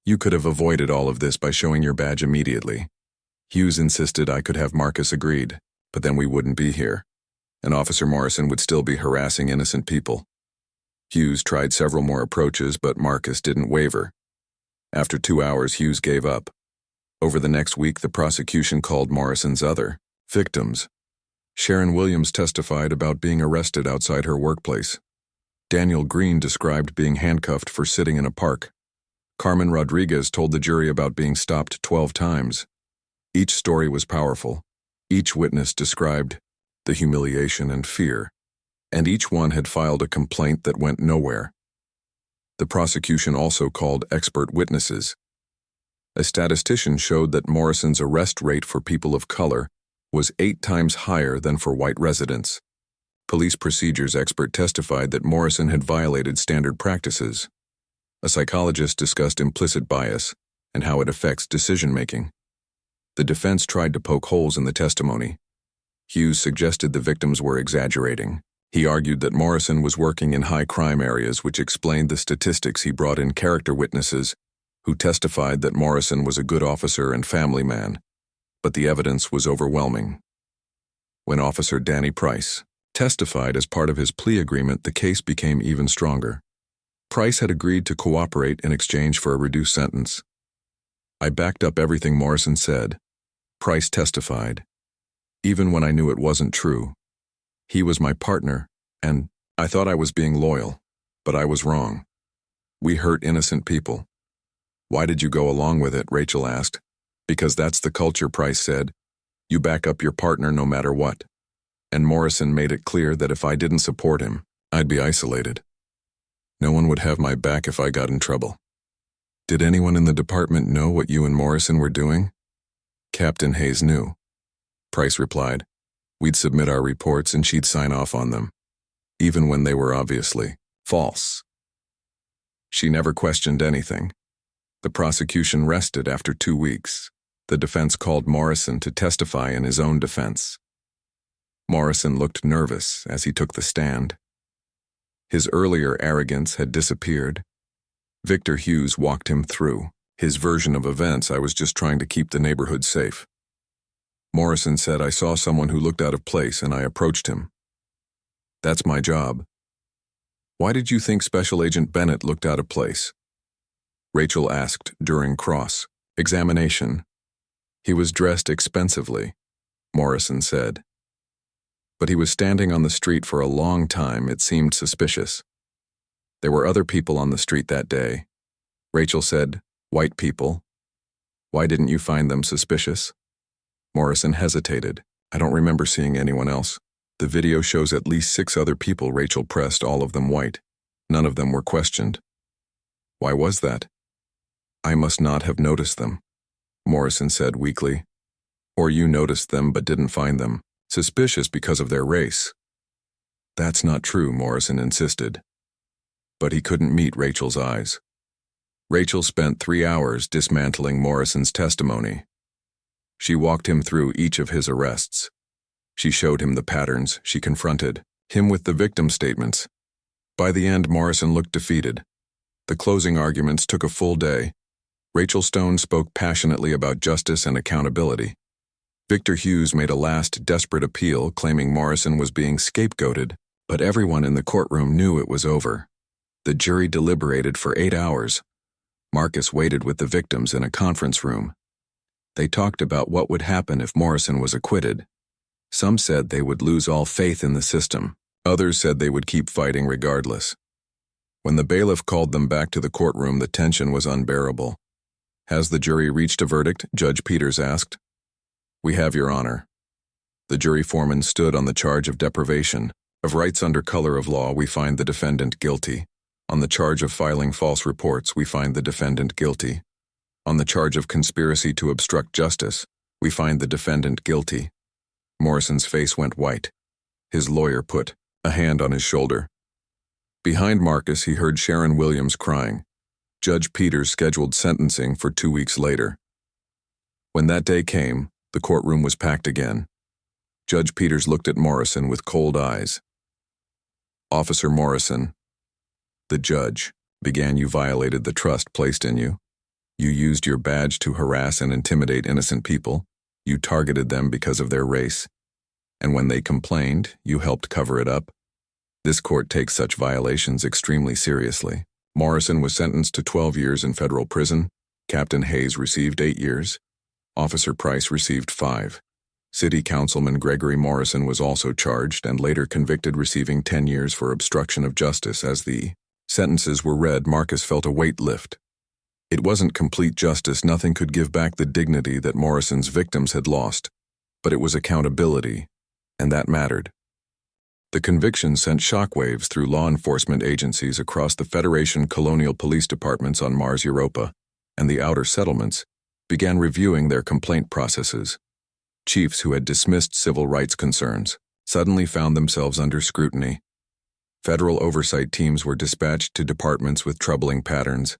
You could have avoided all of this by showing your badge immediately. Hughes insisted. I could have. Marcus agreed, but then we wouldn't be here, and Officer Morrison would still be harassing innocent people. Hughes tried several more approaches, but Marcus didn't waver. After 2 hours, Hughes gave up. Over the next week, the prosecution called Morrison's other victims. Sharon Williams testified about being arrested outside her workplace. Daniel Green described being handcuffed for sitting in a park. Carmen Rodriguez told the jury about being stopped 12 times. Each story was powerful. Each witness described the humiliation and fear, and each one had filed a complaint that went nowhere. The prosecution also called expert witnesses. A statistician showed that Morrison's arrest rate for people of color was 8 times higher than for white residents. Police procedures expert testified that Morrison had violated standard practices. A psychologist discussed implicit bias and how it affects decision-making. The defense tried to poke holes in the testimony. Hughes suggested the victims were exaggerating. He argued that Morrison was working in high-crime areas, which explained the statistics. He brought in character witnesses who testified that Morrison was a good officer and family man, but the evidence was overwhelming. When Officer Danny Price testified as part of his plea agreement, the case became even stronger. Price had agreed to cooperate in exchange for a reduced sentence. I backed up everything Morrison said. Price testified. Even when I knew it wasn't true. He was my partner, and I thought I was being loyal, but I was wrong. We hurt innocent people. Why did you go along with it? Rachel asked. Because that's the culture, Price said. You back up your partner no matter what. And Morrison made it clear that if I didn't support him, I'd be isolated. No one would have my back if I got in trouble. Did anyone in the department know what you and Morrison were doing? Captain Hayes knew. Price replied. We'd submit our reports and she'd sign off on them, even when they were obviously false. She never questioned anything. The prosecution rested after 2 weeks. The defense called Morrison to testify in his own defense. Morrison looked nervous as he took the stand. His earlier arrogance had disappeared. Victor Hughes walked him through his version of events. I was just trying to keep the neighborhood safe. Morrison said, I saw someone who looked out of place and I approached him. That's my job. Why did you think Special Agent Bennett looked out of place? Rachel asked during cross-examination. He was dressed expensively, Morrison said. But he was standing on the street for a long time. It seemed suspicious. There were other people on the street that day. Rachel said, white people. Why didn't you find them suspicious? Morrison hesitated. I don't remember seeing anyone else. The video shows at least 6 other people. Rachel pressed, all of them white. None of them were questioned. Why was that? I must not have noticed them, Morrison said weakly. Or you noticed them but didn't find them suspicious because of their race. That's not true, Morrison insisted. But he couldn't meet Rachel's eyes. Rachel spent 3 hours dismantling Morrison's testimony. She walked him through each of his arrests. She showed him the patterns. She confronted him with the victim statements. By the end, Morrison looked defeated. The closing arguments took a full day. Rachel Stone spoke passionately about justice and accountability. Victor Hughes made a last desperate appeal, claiming Morrison was being scapegoated, but everyone in the courtroom knew it was over. The jury deliberated for 8 hours. Marcus waited with the victims in a conference room. They talked about what would happen if Morrison was acquitted. Some said they would lose all faith in the system. Others said they would keep fighting regardless. When the bailiff called them back to the courtroom, the tension was unbearable. Has the jury reached a verdict? Judge Peters asked. We have, Your Honor. The jury foreman stood on the charge of deprivation of rights under color of law. We find the defendant guilty. On the charge of filing false reports, we find the defendant guilty. On the charge of conspiracy to obstruct justice, we find the defendant guilty. Morrison's face went white. His lawyer put a hand on his shoulder. Behind Marcus, he heard Sharon Williams crying. Judge Peters scheduled sentencing for 2 weeks later. When that day came, the courtroom was packed again. Judge Peters looked at Morrison with cold eyes. Officer Morrison, the judge began, you violated the trust placed in you. You used your badge to harass and intimidate innocent people. You targeted them because of their race. And when they complained, you helped cover it up. This court takes such violations extremely seriously. Morrison was sentenced to 12 years in federal prison. Captain Hayes received 8 years. Officer Price received 5. City Councilman Gregory Morrison was also charged and later convicted, receiving 10 years for obstruction of justice. As the sentences were read, Marcus felt a weight lift. It wasn't complete justice. Nothing could give back the dignity that Morrison's victims had lost, but it was accountability, and that mattered. The conviction sent shockwaves through law enforcement agencies across the Federation. Colonial police departments on Mars Europa and the outer settlements began reviewing their complaint processes. Chiefs who had dismissed civil rights concerns suddenly found themselves under scrutiny. Federal oversight teams were dispatched to departments with troubling patterns.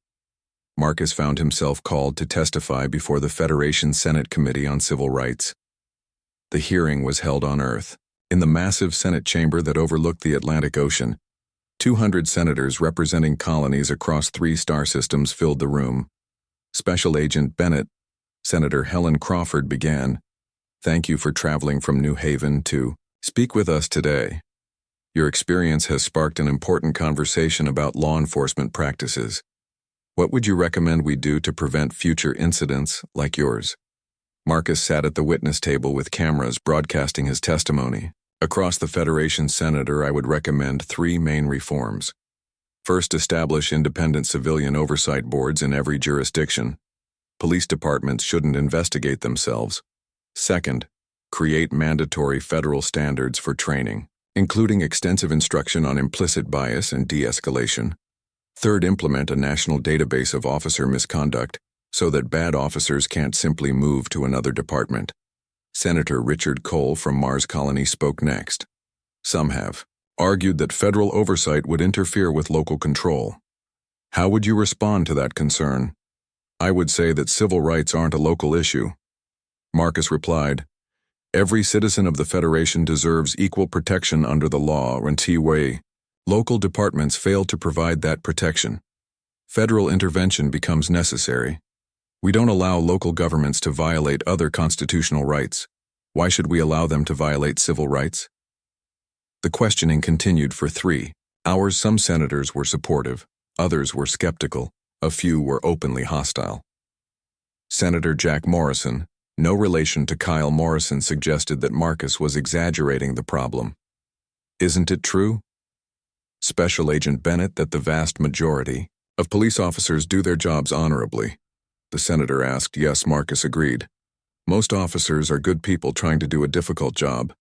Marcus found himself called to testify before the Federation Senate Committee on Civil Rights. The hearing was held on Earth, in the massive Senate chamber that overlooked the Atlantic Ocean. 200 senators representing colonies across 3 star systems filled the room. Special Agent Bennett, Senator Helen Crawford, began. Thank you for traveling from New Haven to speak with us today. Your experience has sparked an important conversation about law enforcement practices. What would you recommend we do to prevent future incidents like yours? Marcus sat at the witness table with cameras broadcasting his testimony. Across the Federation, Senator, I would recommend 3 main reforms. First, establish independent civilian oversight boards in every jurisdiction. Police departments shouldn't investigate themselves. Second, create mandatory federal standards for training, including extensive instruction on implicit bias and de-escalation. Third, implement a national database of officer misconduct so that bad officers can't simply move to another department. Senator Richard Cole from Mars Colony spoke next. Some have argued that federal oversight would interfere with local control. How would you respond to that concern? I would say that civil rights aren't a local issue. Marcus replied, every citizen of the Federation deserves equal protection under the law until local departments fail to provide that protection. Federal intervention becomes necessary. We don't allow local governments to violate other constitutional rights. Why should we allow them to violate civil rights? The questioning continued for 3 hours. Some senators were supportive, others were skeptical, a few were openly hostile. Senator Jack Morrison, no relation to Kyle Morrison, suggested that Marcus was exaggerating the problem. Isn't it true, Special Agent Bennett, that the vast majority of police officers do their jobs honorably? The senator asked. Yes, Marcus agreed. Most officers are good people trying to do a difficult job.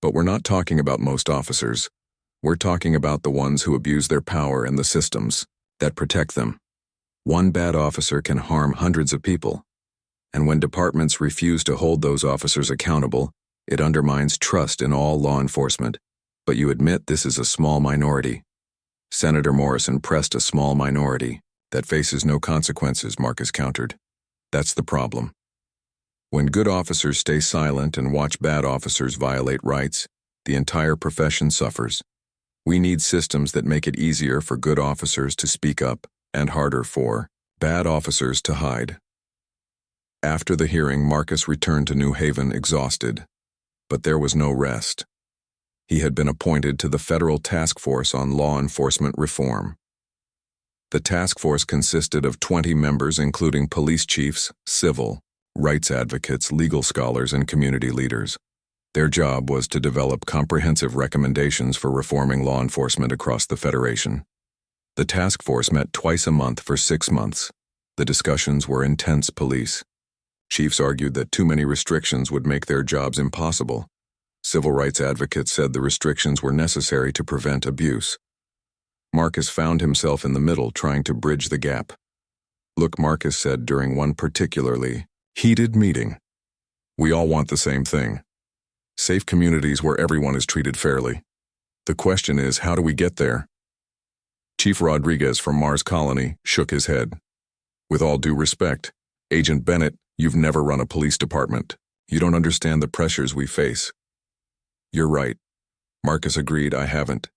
But we're not talking about most officers. We're talking about the ones who abuse their power and the systems that protect them. One bad officer can harm hundreds of people. And when departments refuse to hold those officers accountable, it undermines trust in all law enforcement. But you admit this is a small minority. Senator Morrison pressed. A small minority that faces no consequences, Marcus countered. That's the problem. When good officers stay silent and watch bad officers violate rights, the entire profession suffers. We need systems that make it easier for good officers to speak up and harder for bad officers to hide. After the hearing, Marcus returned to New Haven exhausted. But there was no rest. He had been appointed to the Federal Task Force on Law Enforcement Reform. The task force consisted of 20 members, including police chiefs, civil rights advocates, legal scholars, and community leaders. Their job was to develop comprehensive recommendations for reforming law enforcement across the Federation. The task force met twice a month for 6 months. The discussions were intense. Police chiefs argued that too many restrictions would make their jobs impossible. Civil rights advocates said the restrictions were necessary to prevent abuse. Marcus found himself in the middle, trying to bridge the gap. Look, Marcus said during one particularly heated meeting, we all want the same thing. Safe communities where everyone is treated fairly. The question is, how do we get there? Chief Rodriguez from Mars Colony shook his head. With all due respect, Agent Bennett, you've never run a police department. You don't understand the pressures we face. You're right. Marcus agreed. I haven't.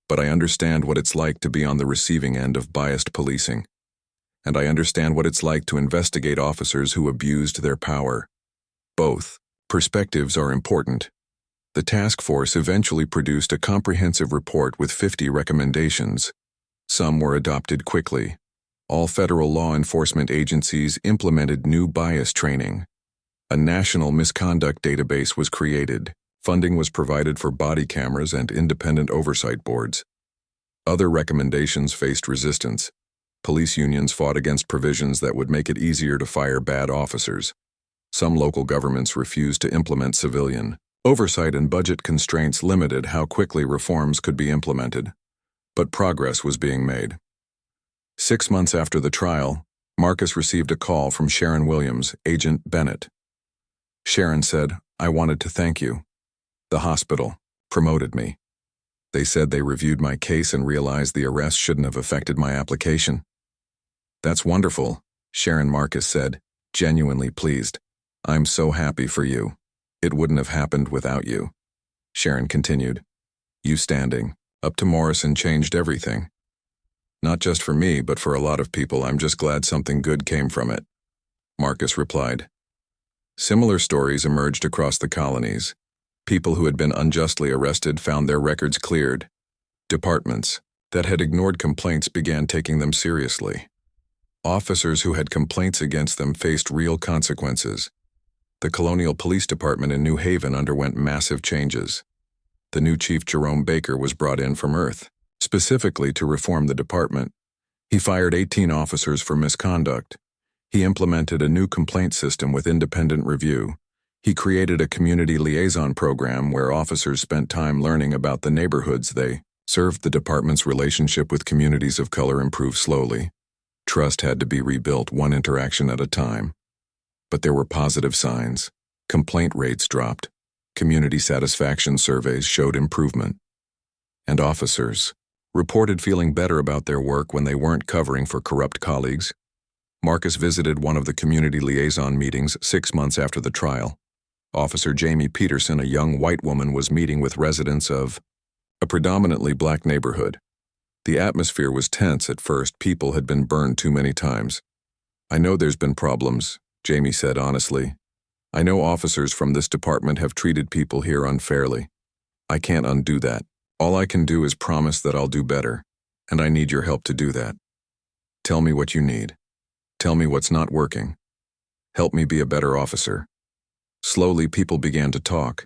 But I understand what it's like to be on the receiving end of biased policing. And I understand what it's like to investigate officers who abused their power. Both perspectives are important. The task force eventually produced a comprehensive report with 50 recommendations. Some were adopted quickly. All federal law enforcement agencies implemented new bias training. A national misconduct database was created. Funding was provided for body cameras and independent oversight boards. Other recommendations faced resistance. Police unions fought against provisions that would make it easier to fire bad officers. Some local governments refused to implement civilian oversight, and budget constraints limited how quickly reforms could be implemented. But progress was being made. 6 months after the trial, Marcus received a call from Sharon Williams, Agent Bennett. Sharon said, I wanted to thank you. The hospital promoted me. They said they reviewed my case and realized the arrest shouldn't have affected my application. That's wonderful, Sharon. Marcus said, genuinely pleased. I'm so happy for you. It wouldn't have happened without you. Sharon continued. You standing up to Morrison changed everything. Not just for me, but for a lot of people. I'm just glad something good came from it. Marcus replied. Similar stories emerged across the colonies. People who had been unjustly arrested found their records cleared. Departments that had ignored complaints began taking them seriously. Officers who had complaints against them faced real consequences. The Colonial Police Department in New Haven underwent massive changes. The new chief, Jerome Baker, was brought in from Earth, specifically to reform the department. He fired 18 officers for misconduct. He implemented a new complaint system with independent review. He created a community liaison program where officers spent time learning about the neighborhoods they served. The department's relationship with communities of color improved slowly. Trust had to be rebuilt one interaction at a time. But there were positive signs. Complaint rates dropped. Community satisfaction surveys showed improvement. And officers reported feeling better about their work when they weren't covering for corrupt colleagues. Marcus visited one of the community liaison meetings 6 months after the trial. Officer Jamie Peterson, a young white woman, was meeting with residents of a predominantly black neighborhood. The atmosphere was tense at first. People had been burned too many times. "I know there's been problems," Jamie said honestly. "I know officers from this department have treated people here unfairly. I can't undo that. All I can do is promise that I'll do better, and I need your help to do that. Tell me what you need. Tell me what's not working. Help me be a better officer." Slowly, people began to talk.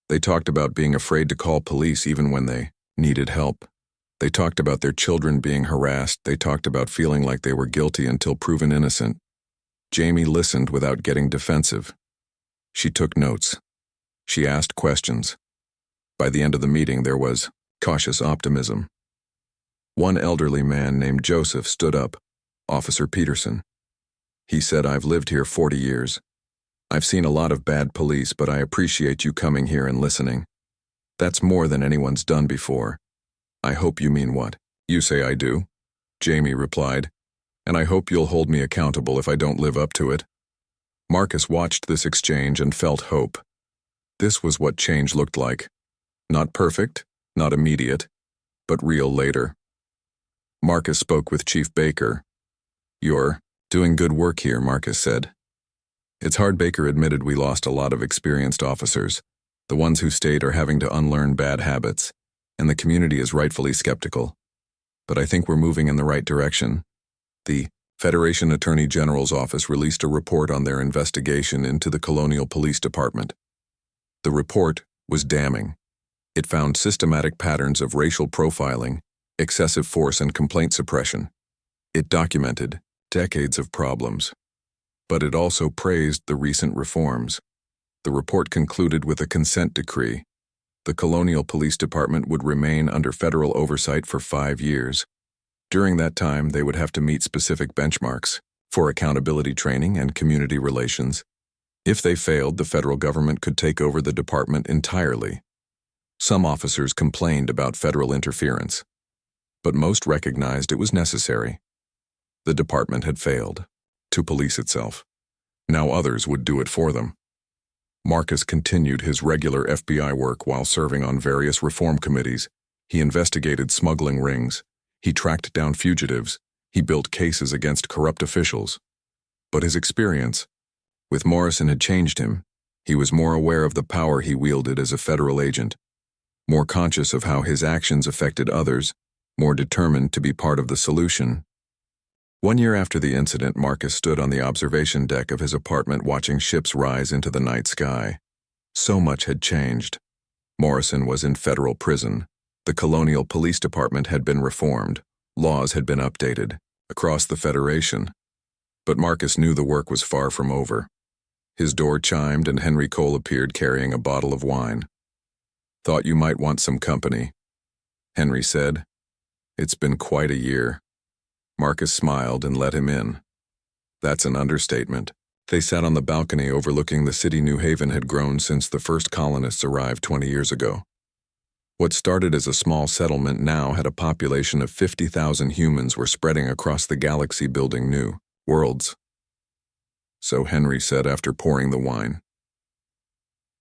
They talked about being afraid to call police even when they needed help. They talked about their children being harassed. They talked about feeling like they were guilty until proven innocent. Jamie listened without getting defensive. She took notes. She asked questions. By the end of the meeting, there was cautious optimism. One elderly man named Joseph stood up, Officer Peterson. He said, "I've lived here 40 years. I've seen a lot of bad police, but I appreciate you coming here and listening. That's more than anyone's done before. I hope you mean what you say I do," Jamie replied, "and I hope you'll hold me accountable if I don't live up to it." Marcus watched this exchange and felt hope. This was what change looked like. Not perfect, not immediate, but real later. Marcus spoke with Chief Baker. "You're doing good work here," Marcus said. "It's hard." Baker admitted, "We lost a lot of experienced officers. The ones who stayed are having to unlearn bad habits, and the community is rightfully skeptical. But I think we're moving in the right direction." The Federation Attorney General's office released a report on their investigation into the Colonial Police Department. The report was damning. It found systematic patterns of racial profiling, excessive force, and complaint suppression. It documented decades of problems. But it also praised the recent reforms. The report concluded with a consent decree. The Colonial Police Department would remain under federal oversight for 5 years. During that time, they would have to meet specific benchmarks for accountability training and community relations. If they failed, the federal government could take over the department entirely. Some officers complained about federal interference, but most recognized it was necessary. The department had failed to police itself. Now others would do it for them. Marcus continued his regular FBI work while serving on various reform committees. He investigated smuggling rings. He tracked down fugitives. He built cases against corrupt officials. But his experience with Morrison had changed him. He was more aware of the power he wielded as a federal agent, more conscious of how his actions affected others, more determined to be part of the solution. 1 year after the incident, Marcus stood on the observation deck of his apartment watching ships rise into the night sky. So much had changed. Morrison was in federal prison. The Colonial Police Department had been reformed. Laws had been updated across the Federation. But Marcus knew the work was far from over. His door chimed and Henry Cole appeared carrying a bottle of wine. "Thought you might want some company," Henry said. "It's been quite a year." Marcus smiled and let him in. That's an understatement. They sat on the balcony overlooking the city. New Haven had grown since the first colonists arrived 20 years ago. What started as a small settlement now had a population of 50,000 humans were spreading across the galaxy building new worlds. So Henry said after pouring the wine.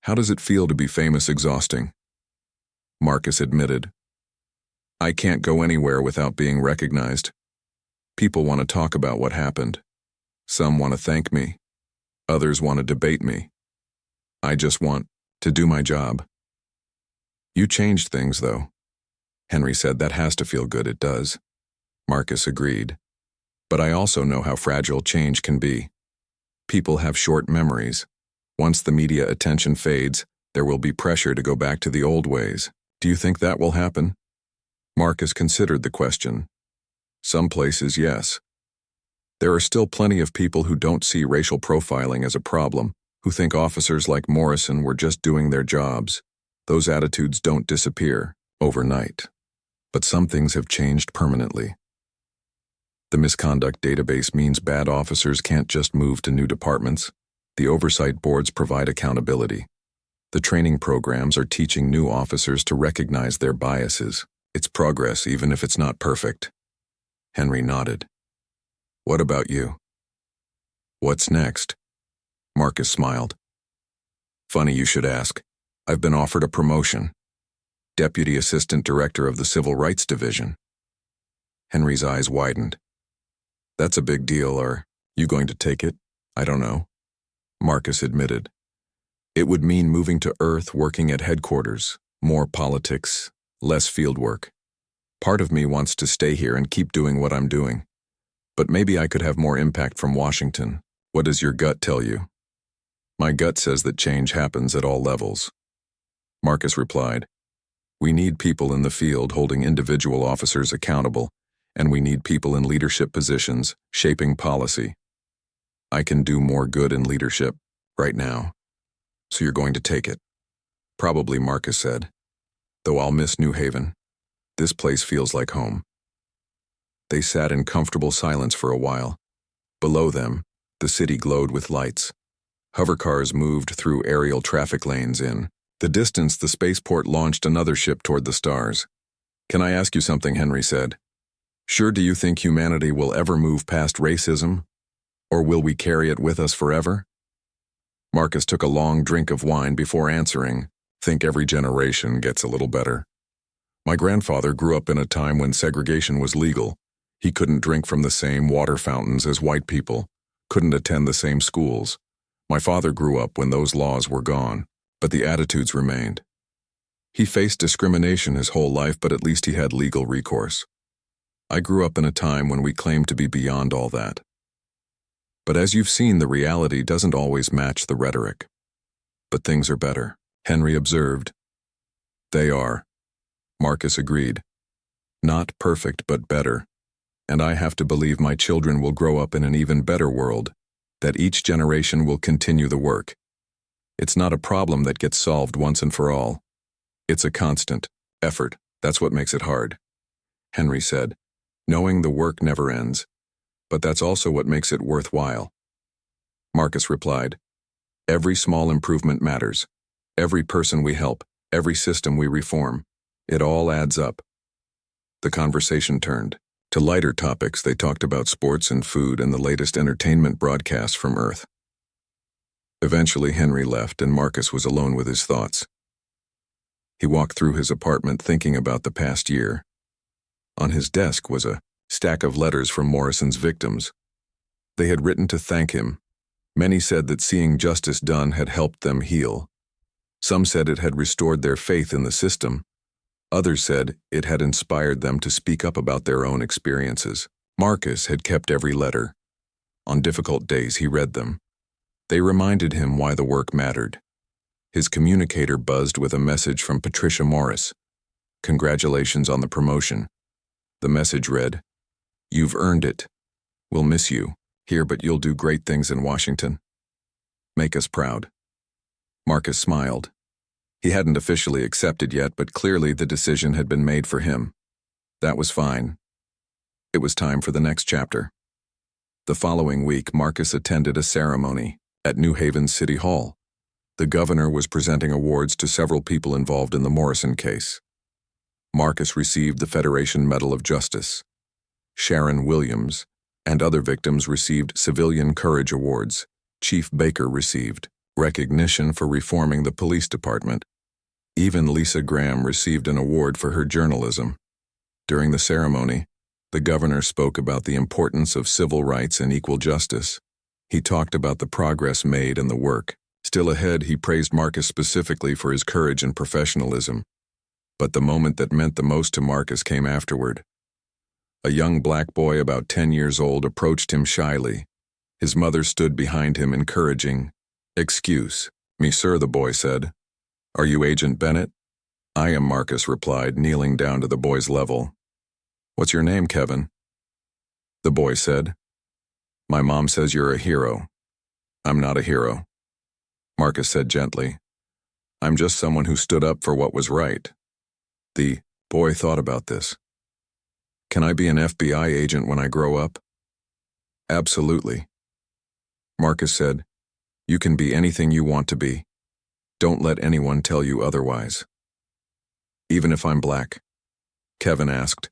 "How does it feel to be famous?" "Exhausting," Marcus admitted. "I can't go anywhere without being recognized. People want to talk about what happened. Some want to thank me. Others want to debate me. I just want to do my job." "You changed things, though," Henry said. "That has to feel good." "It does," Marcus agreed. But I also know how fragile change can be. People have short memories. Once the media attention fades, there will be pressure to go back to the old ways. Do you think that will happen? Marcus considered the question. Some places, yes. There are still plenty of people who don't see racial profiling as a problem, who think officers like Morrison were just doing their jobs. Those attitudes don't disappear overnight. But some things have changed permanently. The misconduct database means bad officers can't just move to new departments. The oversight boards provide accountability. The training programs are teaching new officers to recognize their biases. It's progress, even if it's not perfect. Henry nodded. What about you? What's next? Marcus smiled. Funny you should ask. I've been offered a promotion. Deputy Assistant Director of the Civil Rights Division. Henry's eyes widened. That's a big deal. Are you going to take it? I don't know. Marcus admitted. It would mean moving to Earth, working at headquarters, more politics, less field work. Part of me wants to stay here and keep doing what I'm doing. But maybe I could have more impact from Washington. What does your gut tell you? My gut says that change happens at all levels. Marcus replied. We need people in the field holding individual officers accountable, and we need people in leadership positions shaping policy. I can do more good in leadership right now. So you're going to take it? Probably, Marcus said. Though I'll miss New Haven. This place feels like home. They sat in comfortable silence for a while. Below them, the city glowed with lights. Hovercars moved through aerial traffic lanes in the distance. The spaceport launched another ship toward the stars. Can I ask you something? Henry said. Sure. Do you think humanity will ever move past racism? Or will we carry it with us forever? Marcus took a long drink of wine before answering. Think every generation gets a little better. My grandfather grew up in a time when segregation was legal. He couldn't drink from the same water fountains as white people, couldn't attend the same schools. My father grew up when those laws were gone, but the attitudes remained. He faced discrimination his whole life, but at least he had legal recourse. I grew up in a time when we claimed to be beyond all that. But as you've seen, the reality doesn't always match the rhetoric. But things are better, Henry observed. They are, Marcus agreed. Not perfect, but better. And I have to believe my children will grow up in an even better world, that each generation will continue the work. It's not a problem that gets solved once and for all. It's a constant effort. That's what makes it hard, Henry said, knowing the work never ends. But that's also what makes it worthwhile. Marcus replied, every small improvement matters. Every person we help, every system we reform, it all adds up. The conversation turned to lighter topics. They talked about sports and food and the latest entertainment broadcasts from Earth. Eventually, Henry left and Marcus was alone with his thoughts. He walked through his apartment thinking about the past year. On his desk was a stack of letters from Morrison's victims. They had written to thank him. Many said that seeing justice done had helped them heal. Some said it had restored their faith in the system. Others said it had inspired them to speak up about their own experiences. Marcus had kept every letter. On difficult days, he read them. They reminded him why the work mattered. His communicator buzzed with a message from Patricia Morris. Congratulations on the promotion. The message read, You've earned it. We'll miss you here, but you'll do great things in Washington. Make us proud. Marcus smiled. He hadn't officially accepted yet, but clearly the decision had been made for him. That was fine. It was time for the next chapter. The following week, Marcus attended a ceremony at New Haven City Hall. The governor was presenting awards to several people involved in the Morrison case. Marcus received the Federation Medal of Justice. Sharon Williams and other victims received Civilian Courage Awards. Chief Baker received recognition for reforming the police department. Even Lisa Graham received an award for her journalism. During the ceremony, the governor spoke about the importance of civil rights and equal justice. He talked about the progress made and the work still ahead. He praised Marcus specifically for his courage and professionalism. But the moment that meant the most to Marcus came afterward. A young black boy about 10 years old approached him shyly. His mother stood behind him, encouraging. "Excuse me, sir," the boy said. "Are you Agent Bennett?" "I am," Marcus replied, kneeling down to the boy's level. "What's your name, Kevin?" The boy said. "My mom says you're a hero." "I'm not a hero," Marcus said gently. "I'm just someone who stood up for what was right." The boy thought about this. "Can I be an FBI agent when I grow up?" "Absolutely," Marcus said. "You can be anything you want to be. Don't let anyone tell you otherwise." "Even if I'm black?" Kevin asked.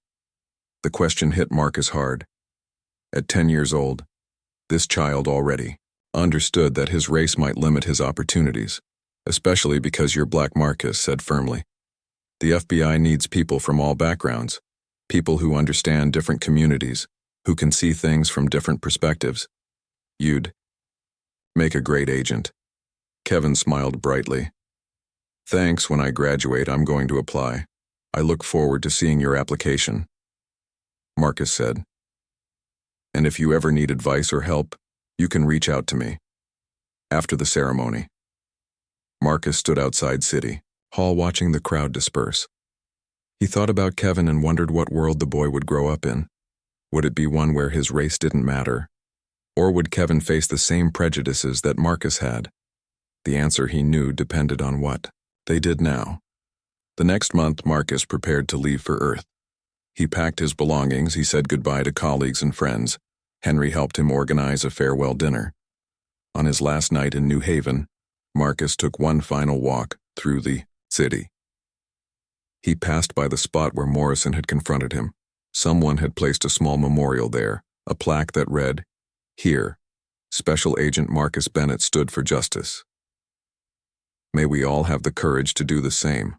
The question hit Marcus hard. At 10 years old, this child already understood that his race might limit his opportunities, especially because you're black, Marcus said firmly. "The FBI needs people from all backgrounds, people who understand different communities, who can see things from different perspectives. You'd make a great agent." Kevin smiled brightly. "Thanks. When I graduate, I'm going to apply. I look forward to seeing your application," Marcus said. "And if you ever need advice or help, you can reach out to me." After the ceremony, Marcus stood outside City Hall watching the crowd disperse. He thought about Kevin and wondered what world the boy would grow up in. Would it be one where his race didn't matter? Or would Kevin face the same prejudices that Marcus had? The answer, he knew, depended on what they did now. The next month, Marcus prepared to leave for Earth. He packed his belongings, he said goodbye to colleagues and friends. Henry helped him organize a farewell dinner. On his last night in New Haven, Marcus took one final walk through the city. He passed by the spot where Morrison had confronted him. Someone had placed a small memorial there, a plaque that read, "Here, Special Agent Marcus Bennett stood for justice." May we all have the courage to do the same.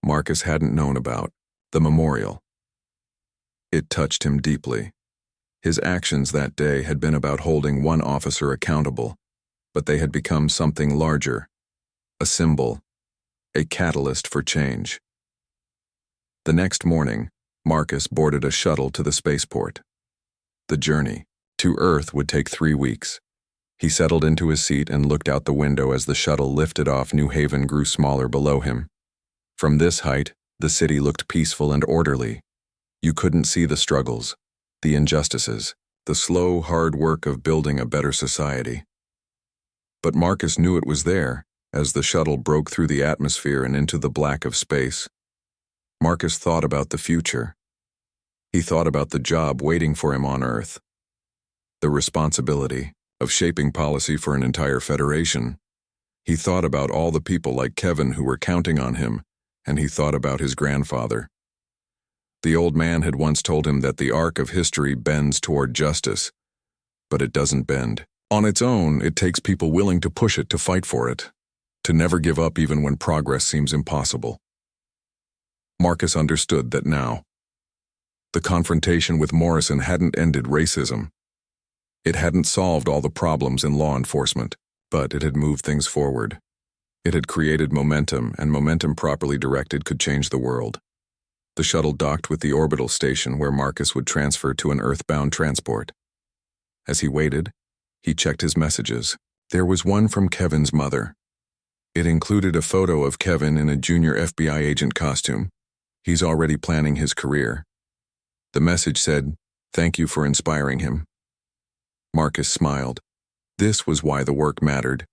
Marcus hadn't known about the memorial. It touched him deeply. His actions that day had been about holding one officer accountable, but they had become something larger, a symbol, a catalyst for change. The next morning, Marcus boarded a shuttle to the spaceport. The journey to Earth would take 3 weeks. He settled into his seat and looked out the window as the shuttle lifted off. New Haven grew smaller below him. From this height, the city looked peaceful and orderly. You couldn't see the struggles, the injustices, the slow, hard work of building a better society. But Marcus knew it was there as the shuttle broke through the atmosphere and into the black of space. Marcus thought about the future. He thought about the job waiting for him on Earth, the responsibility of shaping policy for an entire federation. He thought about all the people like Kevin who were counting on him, and he thought about his grandfather. The old man had once told him that the arc of history bends toward justice, but it doesn't bend on its own. It takes people willing to push it, to fight for it, to never give up even when progress seems impossible. Marcus understood that now. The confrontation with Morrison hadn't ended racism. It hadn't solved all the problems in law enforcement, but it had moved things forward. It had created momentum, and momentum properly directed could change the world. The shuttle docked with the orbital station where Marcus would transfer to an Earthbound transport. As he waited, he checked his messages. There was one from Kevin's mother. It included a photo of Kevin in a junior FBI agent costume. He's already planning his career. The message said, "Thank you for inspiring him." Marcus smiled. This was why the work mattered.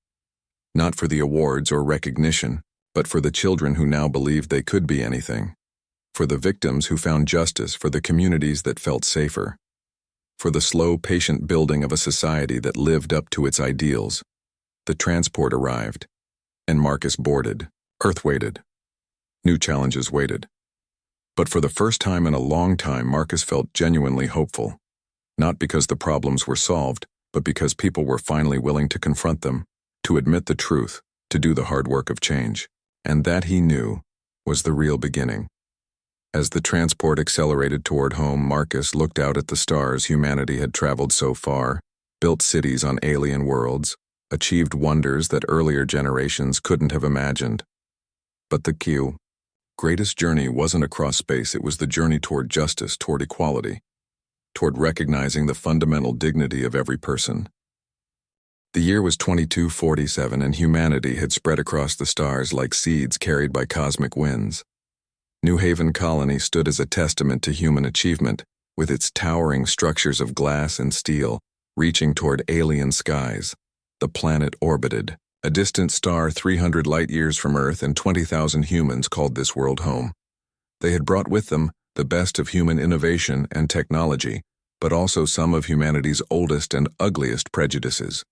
Not for the awards or recognition, but for the children who now believed they could be anything. For the victims who found justice, for the communities that felt safer. For the slow, patient building of a society that lived up to its ideals. The transport arrived, and Marcus boarded. Earth waited. New challenges waited. But for the first time in a long time, Marcus felt genuinely hopeful. Not because the problems were solved, but because people were finally willing to confront them, to admit the truth, to do the hard work of change. And that, he knew, was the real beginning. As the transport accelerated toward home, Marcus looked out at the stars. Humanity had traveled so far, built cities on alien worlds, achieved wonders that earlier generations couldn't have imagined. But the greatest journey wasn't across space, it was the journey toward justice, toward equality. toward recognizing the fundamental dignity of every person. The year was 2247, and humanity had spread across the stars like seeds carried by cosmic winds. New Haven Colony stood as a testament to human achievement, with its towering structures of glass and steel reaching toward alien skies. The planet orbited, a distant star 300 light-years from Earth, and 20,000 humans called this world home. They had brought with them the best of human innovation and technology, but also some of humanity's oldest and ugliest prejudices.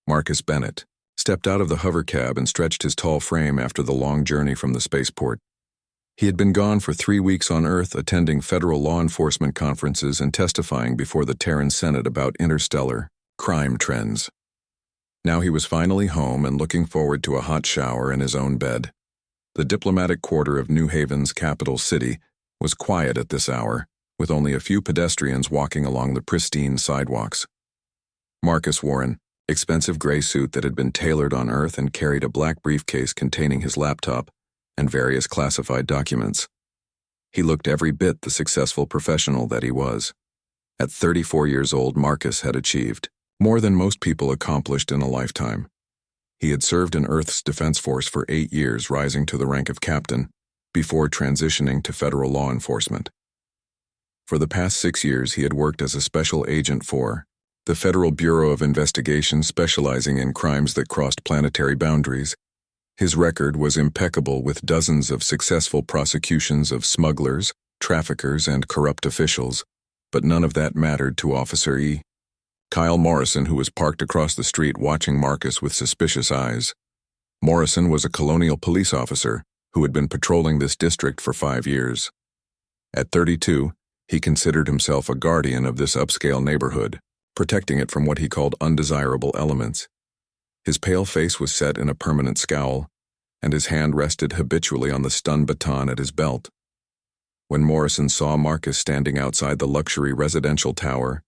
Marcus Bennett stepped out of the hovercab and stretched his tall frame after the long journey from the spaceport. He had been gone for 3 weeks on Earth, attending federal law enforcement conferences and testifying before the Terran Senate about interstellar crime trends. Now he was finally home and looking forward to a hot shower in his own bed. The diplomatic quarter of New Haven's capital city was quiet at this hour, with only a few pedestrians walking along the pristine sidewalks. Marcus wore an expensive gray suit that had been tailored on Earth and carried a black briefcase containing his laptop and various classified documents. He looked every bit the successful professional that he was. At 34 years old, Marcus had achieved more than most people accomplished in a lifetime. He had served in Earth's Defense Force for 8 years, rising to the rank of captain, before transitioning to federal law enforcement. For the past 6 years, he had worked as a special agent for the Federal Bureau of Investigation, specializing in crimes that crossed planetary boundaries. His record was impeccable, with dozens of successful prosecutions of smugglers, traffickers, and corrupt officials, but none of that mattered to Officer E. Kyle Morrison, who was parked across the street watching Marcus with suspicious eyes. Morrison was a colonial police officer who had been patrolling this district for 5 years. At 32, he considered himself a guardian of this upscale neighborhood, protecting it from what he called undesirable elements. His pale face was set in a permanent scowl, and his hand rested habitually on the stun baton at his belt. When Morrison saw Marcus standing outside the luxury residential tower,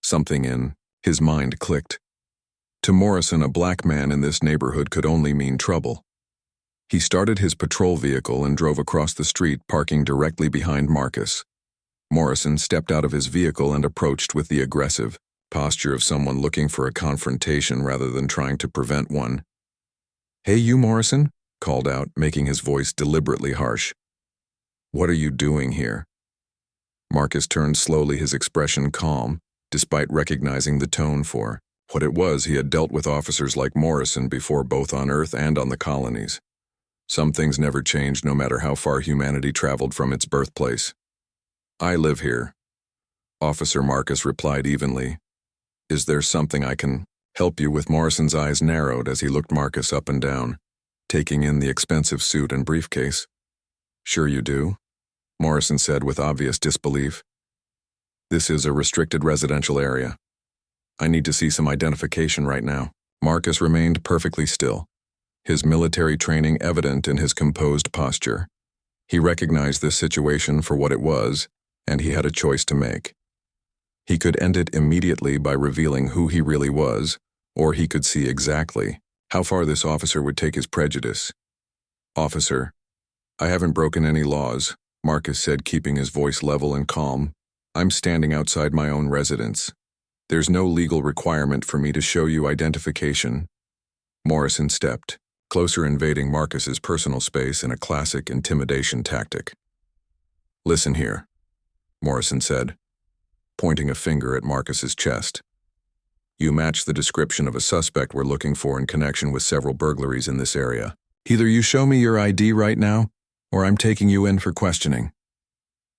something in his mind clicked. To Morrison, a black man in this neighborhood could only mean trouble. He started his patrol vehicle and drove across the street, parking directly behind Marcus. Morrison stepped out of his vehicle and approached with the aggressive posture of someone looking for a confrontation rather than trying to prevent one. "Hey, you, Morrison," called out, making his voice deliberately harsh. "What are you doing here?" Marcus turned slowly, his expression calm, despite recognizing the tone for what it was. He had dealt with officers like Morrison before, both on Earth and on the colonies. Some things never changed, no matter how far humanity traveled from its birthplace. "I live here," Officer Marcus replied evenly. "Is there something I can help you with?" Morrison's eyes narrowed as he looked Marcus up and down, taking in the expensive suit and briefcase. "Sure you do," Morrison said with obvious disbelief. "This is a restricted residential area. I need to see some identification right now." Marcus remained perfectly still, his military training evident in his composed posture. He recognized this situation for what it was, and he had a choice to make. He could end it immediately by revealing who he really was, or he could see exactly how far this officer would take his prejudice. "Officer, I haven't broken any laws," Marcus said, keeping his voice level and calm. "I'm standing outside my own residence. There's no legal requirement for me to show you identification." Morrison stepped closer, invading Marcus's personal space in a classic intimidation tactic. "Listen here," Morrison said, pointing a finger at Marcus's chest. "You match the description of a suspect we're looking for in connection with several burglaries in this area. Either you show me your ID right now, or I'm taking you in for questioning."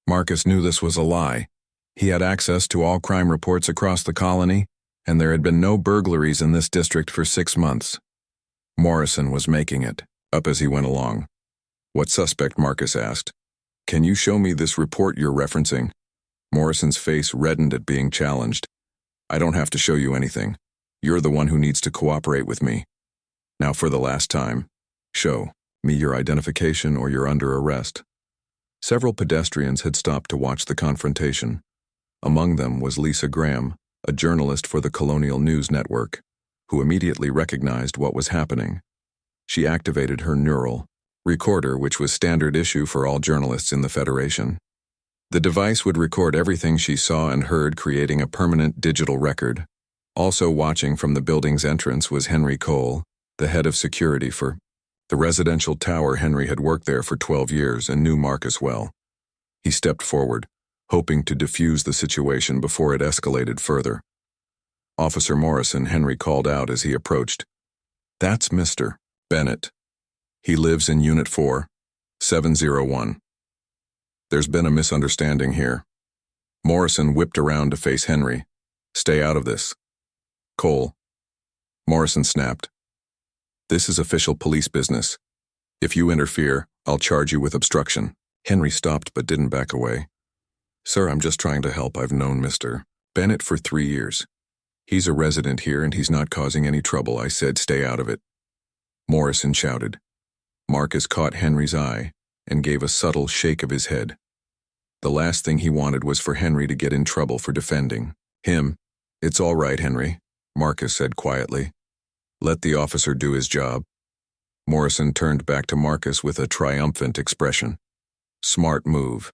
Marcus knew this was a lie. He had access to all crime reports across the colony, and there had been no burglaries in this district for 6 months. Morrison was making it up as he went along. "What suspect?" Marcus asked. "Can you show me this report you're referencing?" Morrison's face reddened at being challenged. "I don't have to show you anything. You're the one who needs to cooperate with me. Now, for the last time, show me your identification or you're under arrest." Several pedestrians had stopped to watch the confrontation. Among them was Lisa Graham, a journalist for the Colonial News Network, who immediately recognized what was happening. She activated her neural recorder, which was standard issue for all journalists in the Federation. The device would record everything she saw and heard, creating a permanent digital record. Also watching from the building's entrance was Henry Cole, the head of security for the residential tower. Henry had worked there for 12 years and knew Marcus well. He stepped forward, hoping to defuse the situation before it escalated further. "Officer Morrison," Henry called out as he approached. "That's Mr. Bennett. He lives in Unit 4, 701. There's been a misunderstanding here." Morrison whipped around to face Henry. "Stay out of this." "Cole." Morrison snapped. "This is official police business. If you interfere, I'll charge you with obstruction." Henry stopped but didn't back away. "Sir, I'm just trying to help. I've known Mr. Bennett for 3 years. He's a resident here and he's not causing any trouble. I said stay out of it." Morrison shouted. Marcus caught Henry's eye and gave a subtle shake of his head. The last thing he wanted was for Henry to get in trouble for defending him. "It's all right, Henry," Marcus said quietly. "Let the officer do his job." Morrison turned back to Marcus with a triumphant expression. "Smart move.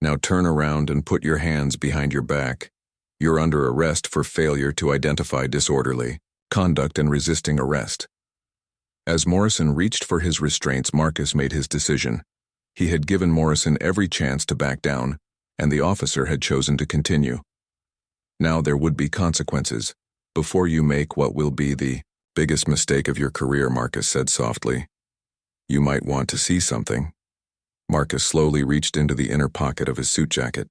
Now turn around and put your hands behind your back. You're under arrest for failure to identify disorderly conduct and resisting arrest." As Morrison reached for his restraints, Marcus made his decision. He had given Morrison every chance to back down, and the officer had chosen to continue. Now there would be consequences before you make what will be the biggest mistake of your career, Marcus said softly. "You might want to see something." Marcus slowly reached into the inner pocket of his suit jacket.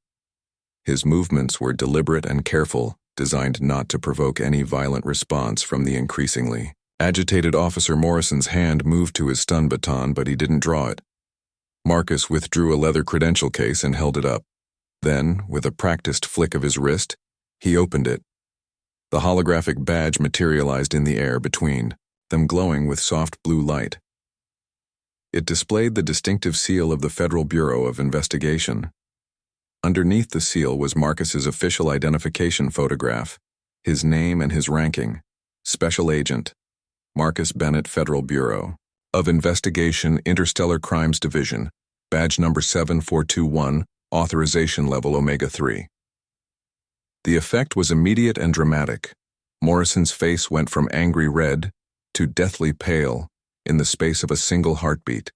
His movements were deliberate and careful, designed not to provoke any violent response from the increasingly agitated officer. Morrison's hand moved to his stun baton, but he didn't draw it. Marcus withdrew a leather credential case and held it up. Then, with a practiced flick of his wrist, he opened it. The holographic badge materialized in the air between them, glowing with soft blue light. It displayed the distinctive seal of the Federal Bureau of Investigation. Underneath the seal was Marcus's official identification photograph, his name and his ranking: Special Agent, Marcus Bennett, Federal Bureau of Investigation, Interstellar Crimes Division, badge number 7421, authorization level Omega-3. The effect was immediate and dramatic. Morrison's face went from angry red to deathly pale in the space of a single heartbeat.